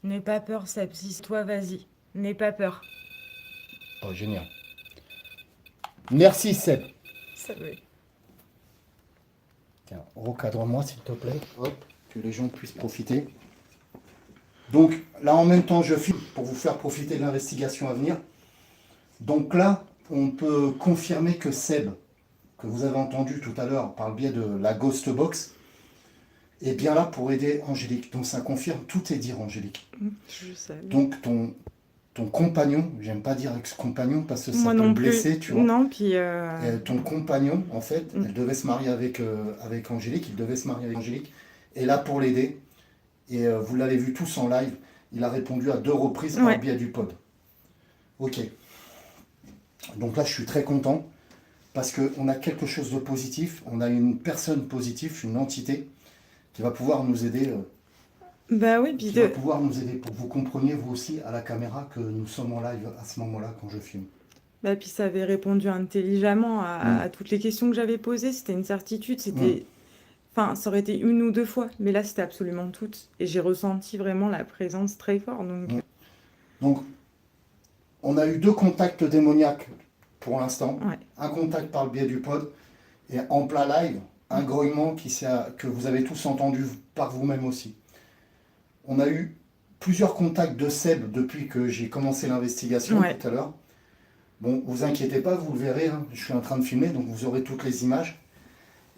N'aie pas peur, Seb, si c'est toi, vas-y. N'aie pas peur. Oh, génial. Merci, Seb. Ça va. Tiens, recadre-moi, s'il te plaît. Hop, que les gens puissent profiter. Donc, là, en même temps, je filme pour vous faire profiter de l'investigation à venir. Donc là, on peut confirmer que Seb, que vous avez entendu tout à l'heure par le biais de la Ghost Box, est bien là pour aider Angélique. Donc ça confirme, tout est dire Angélique. Je sais. Donc ton compagnon, j'aime pas dire ex-compagnon parce que ça Moi peut non blesser, plus. tu vois. Non, puis... Ton compagnon, en fait, elle devait se marier avec Angélique, il devait se marier avec Angélique, est là pour l'aider. Et vous l'avez vu tous en live, il a répondu à 2 reprises par le biais du pod. Ok. Donc là, je suis très content parce qu'on a quelque chose de positif, on a une personne positive, une entité qui va pouvoir nous aider. Bah oui, puis Qui va pouvoir nous aider pour que vous compreniez, vous aussi, à la caméra, que nous sommes en live à ce moment-là quand je filme. Bah, puis ça avait répondu intelligemment à toutes les questions que j'avais posées. C'était une certitude. C'était... Enfin, ça aurait été 1 ou 2 fois. Mais là, c'était absolument toutes. Et j'ai ressenti vraiment la présence très fort. Donc, on a eu 2 contacts démoniaques pour l'instant. Ouais. Un contact par le biais du pod. Et en plein live, un grognement que vous avez tous entendu par vous-même aussi. On a eu plusieurs contacts de Seb depuis que j'ai commencé l'investigation tout à l'heure. Bon, vous inquiétez pas, vous le verrez, hein, je suis en train de filmer, donc vous aurez toutes les images.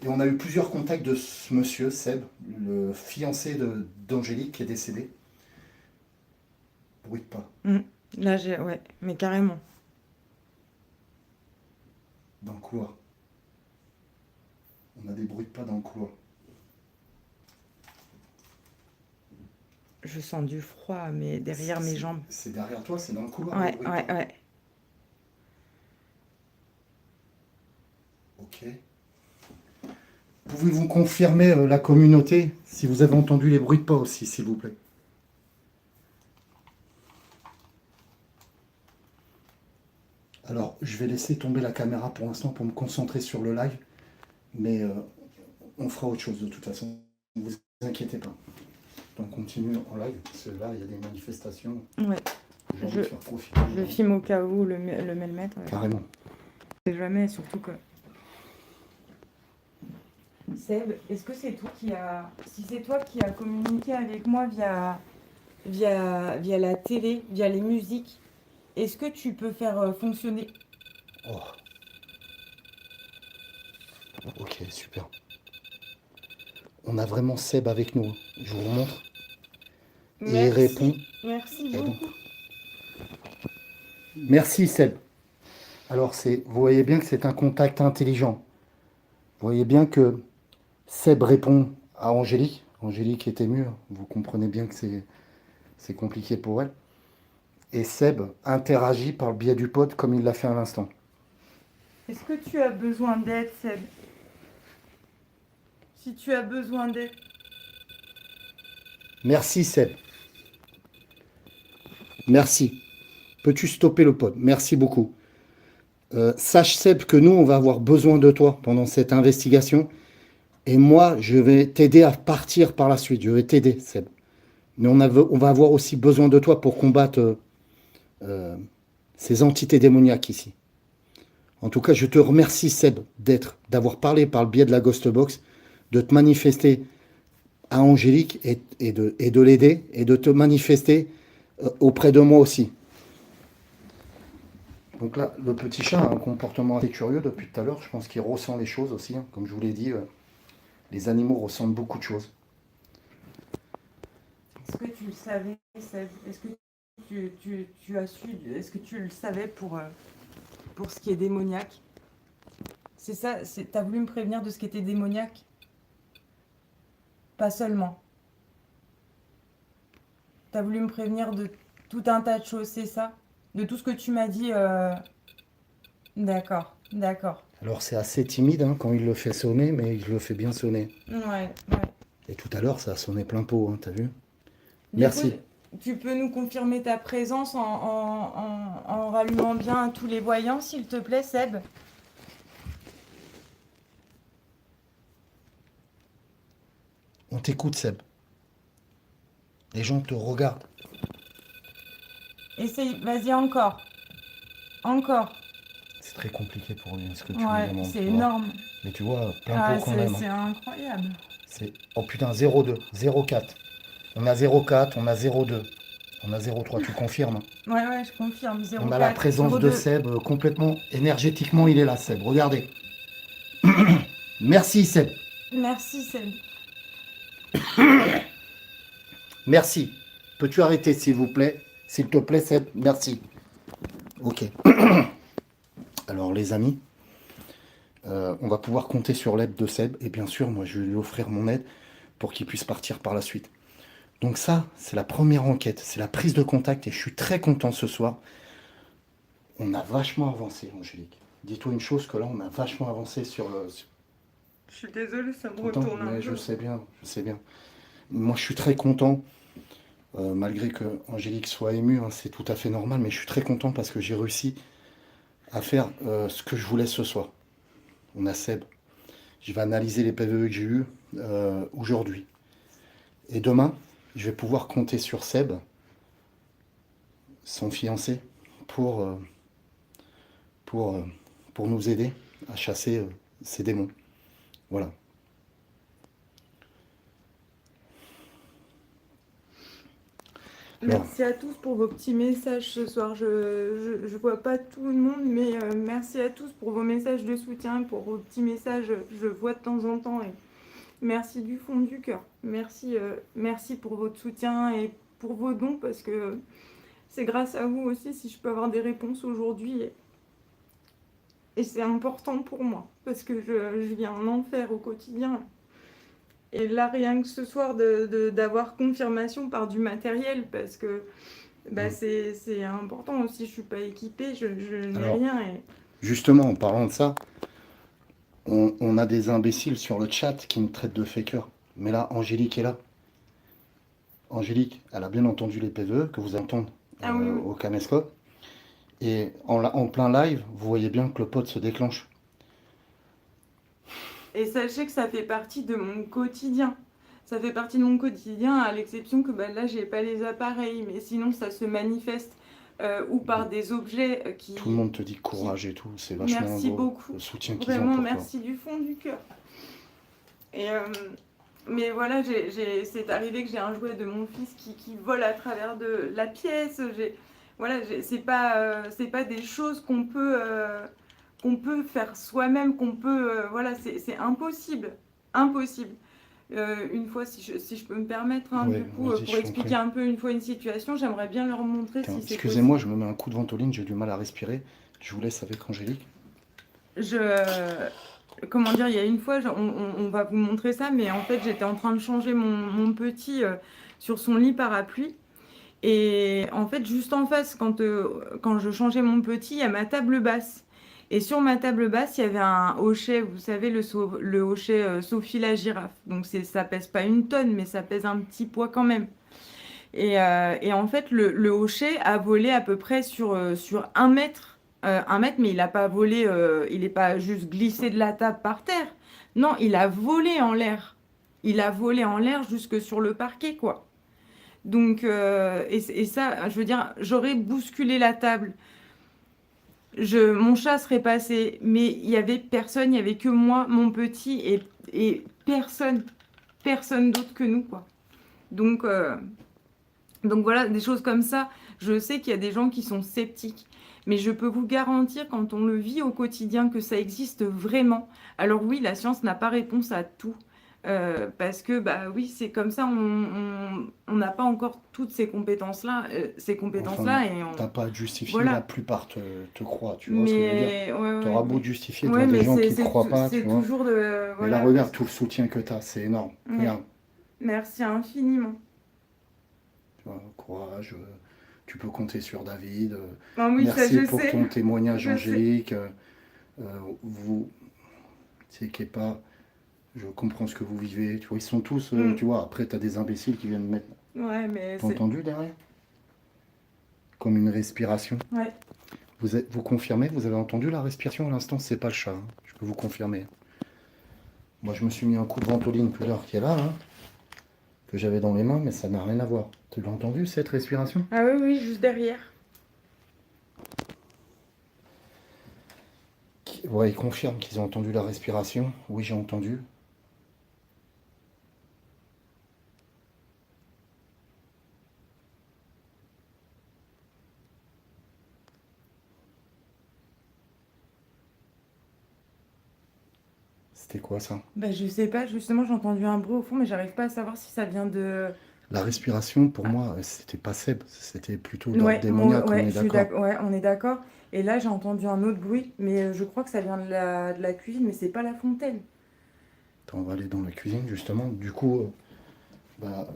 Et on a eu plusieurs contacts de ce monsieur, Seb, le fiancé d'Angélique qui est décédé. Bruite pas. Là, ouais, mais carrément. Dans le couloir. On a des bruits de pas dans le couloir. Je sens du froid, mais derrière mes jambes. C'est derrière toi, c'est dans le couloir. Ouais. Ok. Pouvez-vous confirmer la communauté si vous avez entendu les bruits de pas aussi, s'il vous plaît? Alors, je vais laisser tomber la caméra pour l'instant pour me concentrer sur le live, mais on fera autre chose de toute façon. Ne vous inquiétez pas. On continue en live, parce que là, il y a des manifestations. Ouais. Je filme au cas où le mettre. Ouais. Carrément. Je sais jamais, surtout que... Seb, est-ce que c'est toi qui a... Si c'est toi qui as communiqué avec moi via la télé, via les musiques, est-ce que tu peux faire fonctionner... Oh. Ok, super. On a vraiment Seb avec nous. Je vous remontre. et il répond. Merci Et donc, beaucoup. merci Seb. Alors vous voyez bien que c'est un contact intelligent. Vous voyez bien que Seb répond à Angélique. Angélique est émue. Vous comprenez bien que c'est compliqué pour elle. Et Seb interagit par le biais du pod comme il l'a fait à l'instant. Est-ce que tu as besoin d'aide, Seb? Si tu as besoin d'aide. Merci Seb. Merci. Peux-tu stopper le pod? Merci beaucoup. Sache Seb que nous, on va avoir besoin de toi pendant cette investigation. Et moi, je vais t'aider à partir par la suite. Je vais t'aider, Seb. Mais on va avoir aussi besoin de toi pour combattre ces entités démoniaques ici. En tout cas, je te remercie, Seb, d'avoir parlé par le biais de la Ghost Box, de te manifester à Angélique et de l'aider et de te manifester auprès de moi aussi. Donc là, le petit chat a un comportement assez curieux depuis tout à l'heure. Je pense qu'il ressent les choses aussi. Hein. Comme je vous l'ai dit, les animaux ressentent beaucoup de choses. Est-ce que tu le savais, Seb? Est-ce que tu as su? Est-ce que tu le savais pour ce qui est démoniaque? C'est ça, t'as voulu me prévenir de ce qui était démoniaque? Pas seulement. T'as voulu me prévenir de tout un tas de choses, c'est ça? De tout ce que tu m'as dit. D'accord, d'accord. Alors c'est assez timide hein, quand il le fait sonner, mais il le fait bien sonner. Ouais. Et tout à l'heure, ça a sonné plein pot, hein, t'as vu? Du Merci. coup, tu peux nous confirmer ta présence en rallumant bien tous les voyants, s'il te plaît, Seb? On t'écoute, Seb. Les gens te regardent. Essaye, vas-y encore. Encore. C'est très compliqué pour lui, ce que tu Ouais, me demandes. c'est tu vois. énorme. Mais tu vois, plein Ah, pot quand même. c'est Hein. incroyable. Oh putain, 0,2, 0,4. On a 0,4, on a 0,2. On a 0,3, tu confirmes? Ouais, je confirme. On a la 0,4, présence de 0,2. Seb complètement, énergétiquement, il est là, Seb. Regardez. Merci, Seb. Merci, Seb. Merci. Peux-tu arrêter, s'il vous plaît? S'il te plaît, Seb, merci. Ok. Alors, les amis, on va pouvoir compter sur l'aide de Seb. Et bien sûr, moi, je vais lui offrir mon aide pour qu'il puisse partir par la suite. Donc ça, c'est la première enquête. C'est la prise de contact. Et je suis très content ce soir. On a vachement avancé, Angélique. Dis-toi une chose, que là, on a vachement avancé sur... Je suis désolée, ça me Content, retourne un mais peu. je sais bien, je sais bien. Moi, je suis très content, malgré que Angélique soit émue, hein, c'est tout à fait normal, mais je suis très content parce que j'ai réussi à faire ce que je voulais ce soir. On a Seb. Je vais analyser les PVE que j'ai eus aujourd'hui. Et demain, je vais pouvoir compter sur Seb, son fiancé, pour, pour nous aider à chasser ces démons. Voilà. Alors, Merci à tous pour vos petits messages ce soir. Je vois pas tout le monde, mais merci à tous pour vos messages de soutien, pour vos petits messages. Je vois de temps en temps et merci du fond du cœur. Merci pour votre soutien et pour vos dons parce que c'est grâce à vous aussi si je peux avoir des réponses aujourd'hui. Et c'est important pour moi parce que je vis un enfer au quotidien. Et là, rien que ce soir, d'avoir confirmation par du matériel, parce que c'est important aussi. Je suis pas équipée, je n'ai rien. Et... Justement, en parlant de ça, on a des imbéciles sur le chat qui me traitent de faker. Mais là, Angélique est là. Angélique, elle a bien entendu les PVE que vous entendez oui. au caméscope. Et en plein live, vous voyez bien que le pod se déclenche. Et sachez que ça fait partie de mon quotidien. Ça fait partie de mon quotidien, à l'exception que là, j'ai pas les appareils. Mais sinon, ça se manifeste ou par des objets qui... Tout le monde te dit courage et tout. C'est vachement merci beau, beaucoup. le soutien qu'ils ont Vraiment, pour merci du fond du cœur. Et mais voilà, c'est arrivé que j'ai un jouet de mon fils qui vole à travers de la pièce. C'est pas des choses qu'on peut faire soi-même, qu'on peut... c'est impossible. Impossible. une fois, si je peux me permettre, hein, Ouais, du coup, vas-y, pour je t'en expliquer prie. un peu une fois une situation, j'aimerais bien leur montrer Tiens, si c'est excusez-moi, possible. je me mets un coup de ventoline, j'ai du mal à respirer. Je vous laisse avec Angélique. Comment dire, il y a une fois, on va vous montrer ça, mais en fait, j'étais en train de changer mon petit sur son lit parapluie. Et en fait, juste en face, quand je changeais mon petit, il y a ma table basse. Et sur ma table basse, il y avait un hochet, vous savez, le hochet Sophie la girafe. Donc ça pèse pas une tonne, mais ça pèse un petit poids quand même. Et en fait, le hochet a volé à peu près sur 1 mètre. 1 mètre, mais il n'a pas volé, il n'est pas juste glissé de la table par terre. Non, il a volé en l'air. Il a volé en l'air jusque sur le parquet, quoi. Donc, et ça, je veux dire, j'aurais bousculé la table. Mon chat serait passé, mais il y avait personne, il y avait que moi, mon petit, et personne d'autre que nous, quoi. Donc, donc voilà, des choses comme ça. Je sais qu'il y a des gens qui sont sceptiques, mais je peux vous garantir, quand on le vit au quotidien, que ça existe vraiment. Alors oui, la science n'a pas réponse à tout. Parce que bah oui, c'est comme ça, on n'a pas encore toutes ces Enfin, compétences-là, et t'as pas à te justifier, la voilà. plupart te croient, tu vois ce que je veux dire? Mais ouais, T'auras beau te justifier, t'auras ouais, des mais gens qui te croient pas, tu c'est vois. toujours de Mais là, voilà. regarde tout le soutien que t'as, c'est énorme. Ouais. Regarde, Merci infiniment. tu vois, courage, tu peux compter sur David. Ah oui, ça Merci je pour sais, ton témoignage, je sais. Angélique. Vous, c'est pas, je comprends ce que vous vivez. Tu vois, ils sont tous, Mm. tu vois, après, t'as des imbéciles qui viennent mettre. Ouais, mais T'as c'est entendu derrière? Comme une respiration. ouais. Vous confirmez? Vous avez entendu la respiration à l'instant? C'est pas le chat, hein. Je peux vous confirmer. Moi, je me suis mis un coup de ventoline tout à l'heure qui est là, hein, que j'avais dans les mains, mais ça n'a rien à voir. Tu l'as entendu, cette respiration? Ah oui, oui, juste derrière. Ouais, ils confirment qu'ils ont entendu la respiration. Oui, j'ai entendu. C'était quoi ça? Bah, je sais pas, justement, j'ai entendu un bruit au fond, mais j'arrive pas à savoir si ça vient de. La respiration, pour moi, c'était pas Seb, c'était plutôt d'ordre démoniaque, on Ouais, est je suis d'accord. d'accord. Ouais, on est d'accord. Et là, j'ai entendu un autre bruit, mais je crois que ça vient de la cuisine, mais c'est pas la fontaine. Attends, on va aller dans la cuisine, justement. Du coup, bah,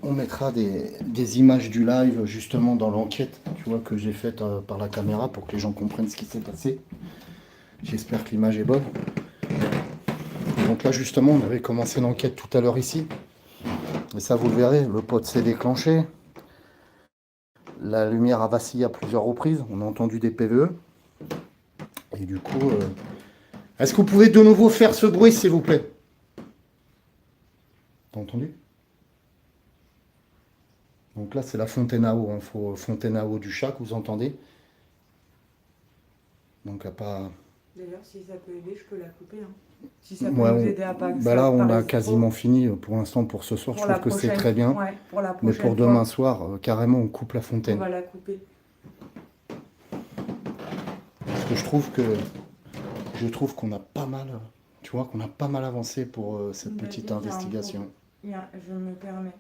on mettra des images du live, justement, dans l'enquête, tu vois, que j'ai faite par la caméra pour que les gens comprennent ce qui s'est passé. J'espère que l'image est bonne. Donc là, justement, on avait commencé l'enquête tout à l'heure ici. Et ça, vous le verrez, le pot s'est déclenché. La lumière a vacillé à plusieurs reprises. On a entendu des PVE. Et du coup, est-ce que vous pouvez de nouveau faire ce bruit, s'il vous plaît? T'as entendu? Donc là, c'est la fontaine à eau. Fontaine à eau du chat que vous entendez. Donc, à pas... D'ailleurs, si ça peut aider, je peux la couper, hein. Si ça peut Ouais, nous aider à pas que bah ça là, on a paraisse quasiment trop. fini pour l'instant pour ce soir. Pour Je la trouve que c'est prochaine, très bien. ouais, pour la Mais pour prochaine demain fois, soir, carrément, on coupe la on fontaine. va la couper. Parce que je trouve qu'on a pas mal, tu vois, qu'on a pas mal avancé pour cette Vas-y, petite il y a un investigation. Je me permets.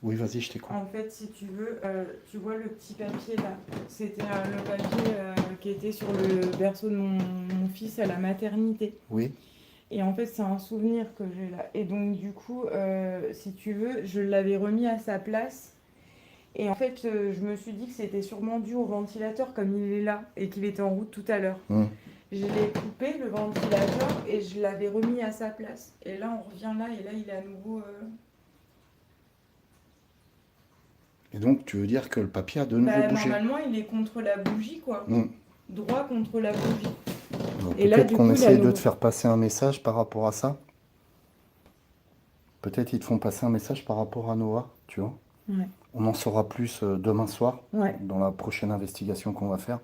Oui, vas-y, je t'écoute. En fait, si tu veux, tu vois le petit papier là. C'était le papier qui était sur le berceau de mon fils à la maternité. Oui, Et en fait, c'est un souvenir que j'ai là. Et donc, du coup, si tu veux, je l'avais remis à sa place. Et en fait, je me suis dit que c'était sûrement dû au ventilateur comme il est là et qu'il était en route tout à l'heure. Je l'ai coupé, le ventilateur, et je l'avais remis à sa place. Et là, on revient là, et là, il est à nouveau... Et donc, tu veux dire que le papier a de nouveau Bah, bougé? normalement, il est contre la bougie, quoi. Hum. Droit contre la bougie. Alors, Et là, peut-être du qu'on coup, essaye de nouveau- te faire passer un message par rapport à ça. Peut-être ils te font passer un message par rapport à Noah, tu vois. Ouais. On en saura plus demain soir, Ouais. dans la prochaine investigation qu'on va faire.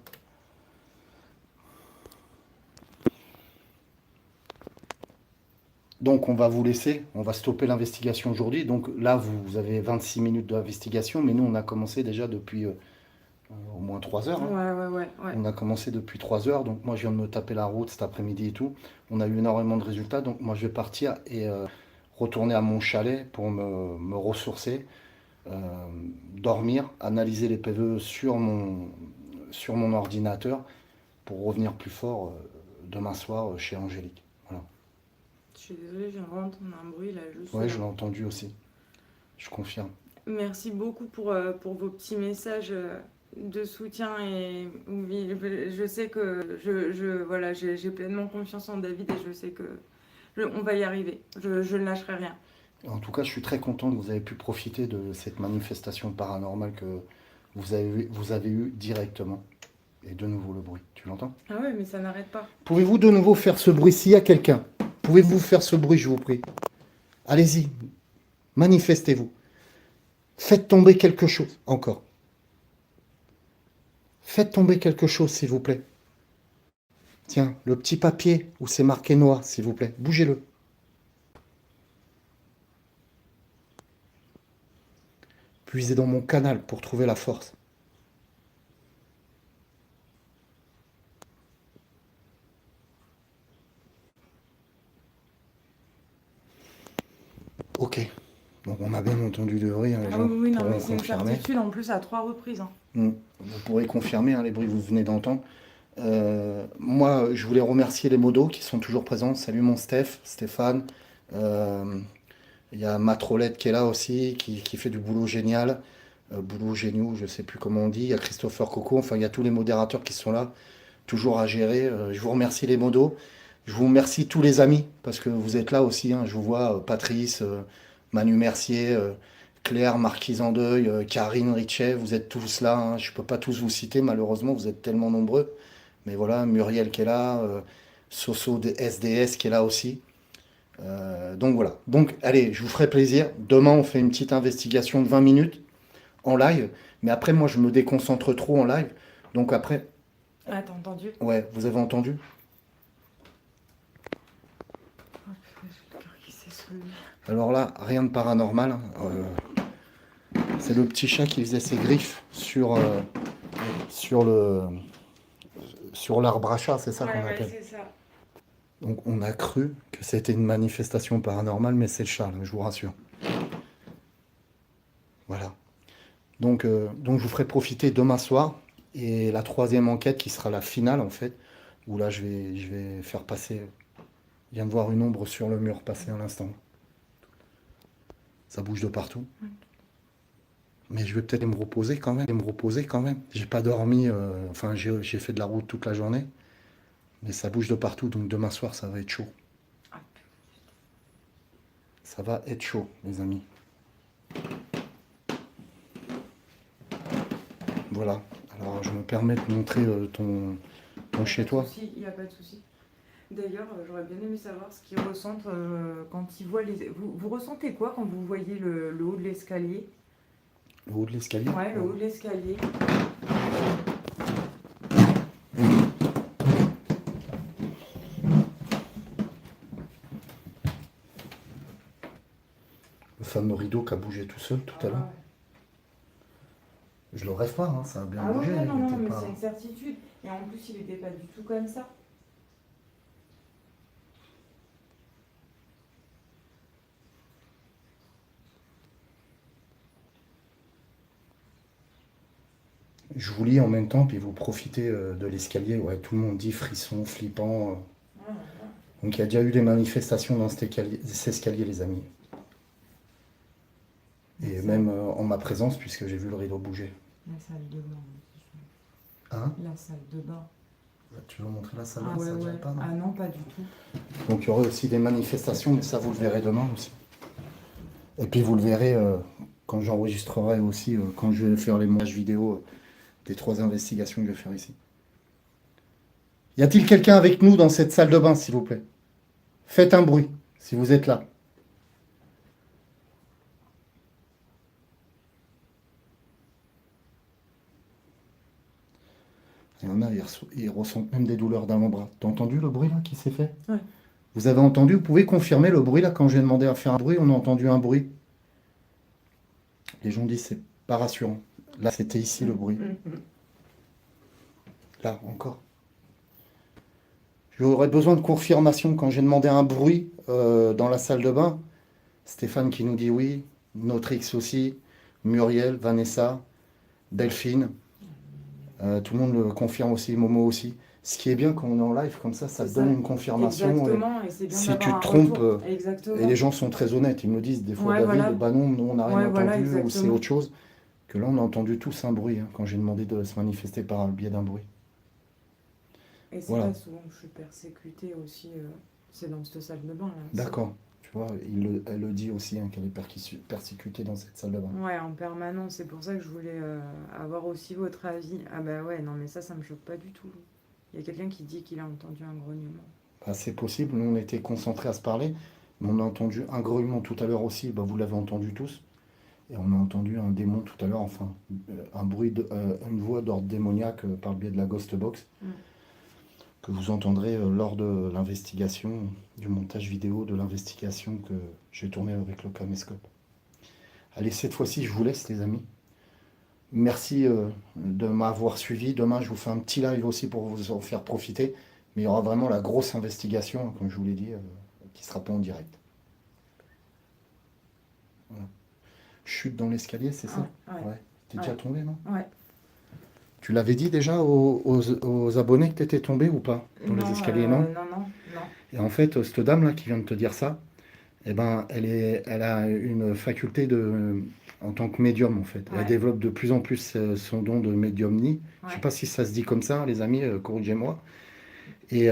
Donc on va vous laisser, on va stopper l'investigation aujourd'hui. Donc là, vous avez 26 minutes d'investigation, mais nous, on a commencé déjà depuis au moins 3 heures, hein. Ouais. On a commencé depuis 3 heures, donc moi je viens de me taper la route cet après-midi et tout. On a eu énormément de résultats, donc moi je vais partir et retourner à mon chalet pour me ressourcer, dormir, analyser les PVE sur mon ordinateur pour revenir plus fort demain soir chez Angélique. Voilà. Je suis désolée, je viens de entendre un bruit là juste. Ouais, je l'ai entendu aussi. Je confirme. Merci beaucoup pour vos petits messages de soutien et oui, je sais que voilà, j'ai pleinement confiance en David et je sais que on va y arriver. Je ne lâcherai rien. En tout cas, je suis très content que vous avez pu profiter de cette manifestation paranormale que vous avez eue directement. Et de nouveau le bruit, tu l'entends? Ah ouais, mais ça n'arrête pas. Pouvez-vous de nouveau faire ce bruit s'il y a quelqu'un? Pouvez-vous faire ce bruit, je vous prie? Allez-y, manifestez-vous. Faites tomber quelque chose, encore. Faites tomber quelque chose, s'il vous plaît. Tiens, le petit papier où c'est marqué noir, s'il vous plaît. Bougez-le. Puisez dans mon canal pour trouver la force. Ok. Donc on a bien entendu le bruit, hein, les gens Oui, non, pourront mais c'est une confirmer. certitude en plus à 3 reprises. Hein. Vous pourrez confirmer les bruits que vous venez d'entendre. Moi, je voulais remercier les modos qui sont toujours présents. Salut mon Stéphane. Il y a Matrolette qui est là aussi, qui fait du boulot génial. Boulot géniaux, je ne sais plus comment on dit. Il y a Christopher Coco. Enfin, il y a tous les modérateurs qui sont là, toujours à gérer. Je vous remercie les modos. Je vous remercie tous les amis, parce que vous êtes là aussi. Hein. Je vous vois, Patrice, Manu Mercier, Claire, Marquise en deuil, Karine Richet, vous êtes tous là. Hein. Je ne peux pas tous vous citer, malheureusement, vous êtes tellement nombreux. Mais voilà, Muriel qui est là, Soso de SDS qui est là aussi. Donc voilà. Donc allez, je vous ferai plaisir. Demain, on fait une petite investigation de 20 minutes en live. Mais après, moi, je me déconcentre trop en live. Donc après... Ah, t'as entendu? Ouais, vous avez entendu? Oh, putain, j'ai le cœur qui s'est soulevé. Alors là, rien de paranormal. Hein. C'est le petit chat qui faisait ses griffes sur l'arbre à chat, c'est ça qu'on appelle. Ouais, c'est ça. Donc on a cru que c'était une manifestation paranormale, mais c'est le chat, là, je vous rassure. Voilà. Donc je vous ferai profiter demain soir, et la 3e enquête qui sera la finale en fait, où là je vais faire passer... Je viens de voir une ombre sur le mur passer à l'instant. Ça bouge de partout. Mais je vais peut-être me reposer quand même. J'ai pas dormi, enfin j'ai fait de la route toute la journée. Mais ça bouge de partout, donc demain soir ça va être chaud. Ça va être chaud, les amis. Voilà. Alors je me permets de montrer ton chez-toi. Il n'y a pas de souci. D'ailleurs, j'aurais bien aimé savoir ce qu'ils ressentent quand ils voient les... Vous ressentez quoi quand vous voyez le haut de l'escalier? Le haut de l'escalier? Ouais, le haut de l'escalier. Le fameux rideau qui a bougé tout seul tout à l'heure. Je le rêve pas, hein, ça a bien bougé. Ouais, non, mais pas... c'est une certitude. Et en plus, il n'était pas du tout comme ça. Je vous lis en même temps, puis vous profitez de l'escalier. Ouais, tout le monde dit frisson, flippant. Donc il y a déjà eu des manifestations dans cet escalier, les amis. Et même en ma présence, puisque j'ai vu le rideau bouger. La salle de bain. Hein? La salle de bain. Tu veux montrer la salle de bain? Ah ouais, Ça ouais. gêne pas, non? Ah non, pas du tout. Donc il y aurait aussi des manifestations, mais ça vous le verrez demain aussi. Et puis vous le verrez quand j'enregistrerai aussi, quand je vais faire les montages vidéo des 3 investigations que je vais faire ici. Y a-t-il quelqu'un avec nous dans cette salle de bain, s'il vous plaît? Faites un bruit, si vous êtes là. Il y en a, ils ressentent même des douleurs d'avant-bras. T'as entendu le bruit là qui s'est fait? Ouais. Vous avez entendu? Vous pouvez confirmer le bruit là? Quand j'ai demandé à faire un bruit, on a entendu un bruit. Les gens disent c'est pas rassurant. Là, c'était ici le bruit. Là, encore. J'aurais besoin de confirmation quand j'ai demandé un bruit dans la salle de bain. Stéphane qui nous dit oui, Notrix aussi, Muriel, Vanessa, Delphine, tout le monde le confirme aussi, Momo aussi. Ce qui est bien quand on est en live comme ça C'est te donne ça. une confirmation. Exactement, et c'est bien si d'avoir tu un te trompes, retour. Exactement. et les gens sont très honnêtes, ils me le disent des fois, Ouais, David, voilà. bah non, nous on n'a rien Ouais, voilà, entendu, ou c'est exactement. autre chose. Que là on a entendu tous un bruit, hein, quand j'ai demandé de se manifester par le biais d'un bruit. Et c'est Voilà. pas souvent que je suis persécutée aussi, c'est dans cette salle de bain là. D'accord. Tu vois, elle le dit aussi, hein, qu'elle est persécutée dans cette salle de bain. Ouais, en permanence, c'est pour ça que je voulais avoir aussi votre avis. Ah bah ouais, non mais ça me choque pas du tout. Il y a quelqu'un qui dit qu'il a entendu un grognement. Bah, c'est possible, nous on était concentrés à se parler, mais on a entendu un grognement tout à l'heure aussi, bah, vous l'avez entendu tous, et on a entendu un démon tout à l'heure, enfin, un bruit, une voix d'ordre démoniaque par le biais de la Ghost Box, que vous entendrez lors de l'investigation, du montage vidéo de l'investigation que j'ai tourné avec le caméscope. Allez, cette fois-ci, je vous laisse les amis. Merci de m'avoir suivi. Demain, je vous fais un petit live aussi pour vous en faire profiter. Mais il y aura vraiment la grosse investigation, comme je vous l'ai dit, qui ne sera pas en direct. Voilà. Chute dans l'escalier, c'est ça? Ouais. T'es déjà tombé, non? Ouais. Tu l'avais dit déjà aux abonnés que tu étais tombé ou pas? Dans les escaliers, non? Non. Et en fait, cette dame-là qui vient de te dire ça, eh ben, elle a une faculté en tant que médium, en fait. Ouais. Elle développe de plus en plus son don de médiumnie. Ouais. Je ne sais pas si ça se dit comme ça, les amis, corrigez-moi. Et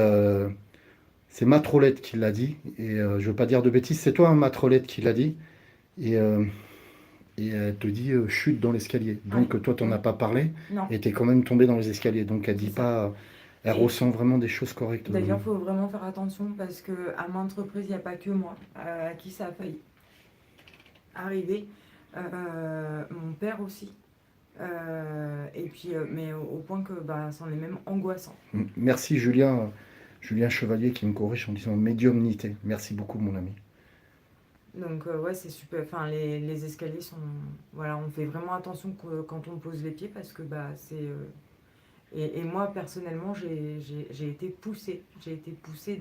c'est Matrolette qui l'a dit. Et je ne veux pas dire de bêtises, c'est toi, hein, Matrolette, qui l'a dit. Et elle te dit chute dans l'escalier. Donc Ouais. toi, tu n'en as pas parlé. Non. Et tu es quand même tombé dans les escaliers. Donc elle dit pas... Elle ressent vraiment des choses correctes. D'ailleurs, il faut vraiment faire attention parce qu'à maintes reprises, il n'y a pas que moi à qui ça a failli arriver. Mon père aussi. Et puis, mais au point que c'en est même angoissant. Merci Julien Chevalier qui me corrige en disant médiumnité. Merci beaucoup mon ami. Donc ouais, c'est super. Enfin, les escaliers sont... Voilà, on fait vraiment attention quand on pose les pieds parce que c'est... Et moi, personnellement, j'ai été poussée. J'ai été poussée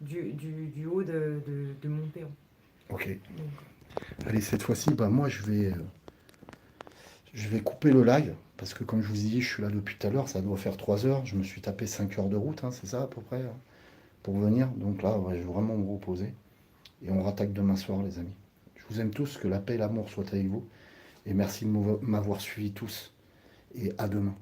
du haut de mon perron. Ok. Donc. Allez, cette fois-ci, moi, je vais couper le live. Parce que comme je vous ai dit, je suis là depuis tout à l'heure. Ça doit faire 3 heures. Je me suis tapé 5 heures de route, hein, c'est ça à peu près, pour venir. Donc là, je vais vraiment me reposer. Et on rattaque demain soir, les amis. Je vous aime tous. Que la paix et l'amour soient avec vous. Et merci de m'avoir suivi tous. Et à demain.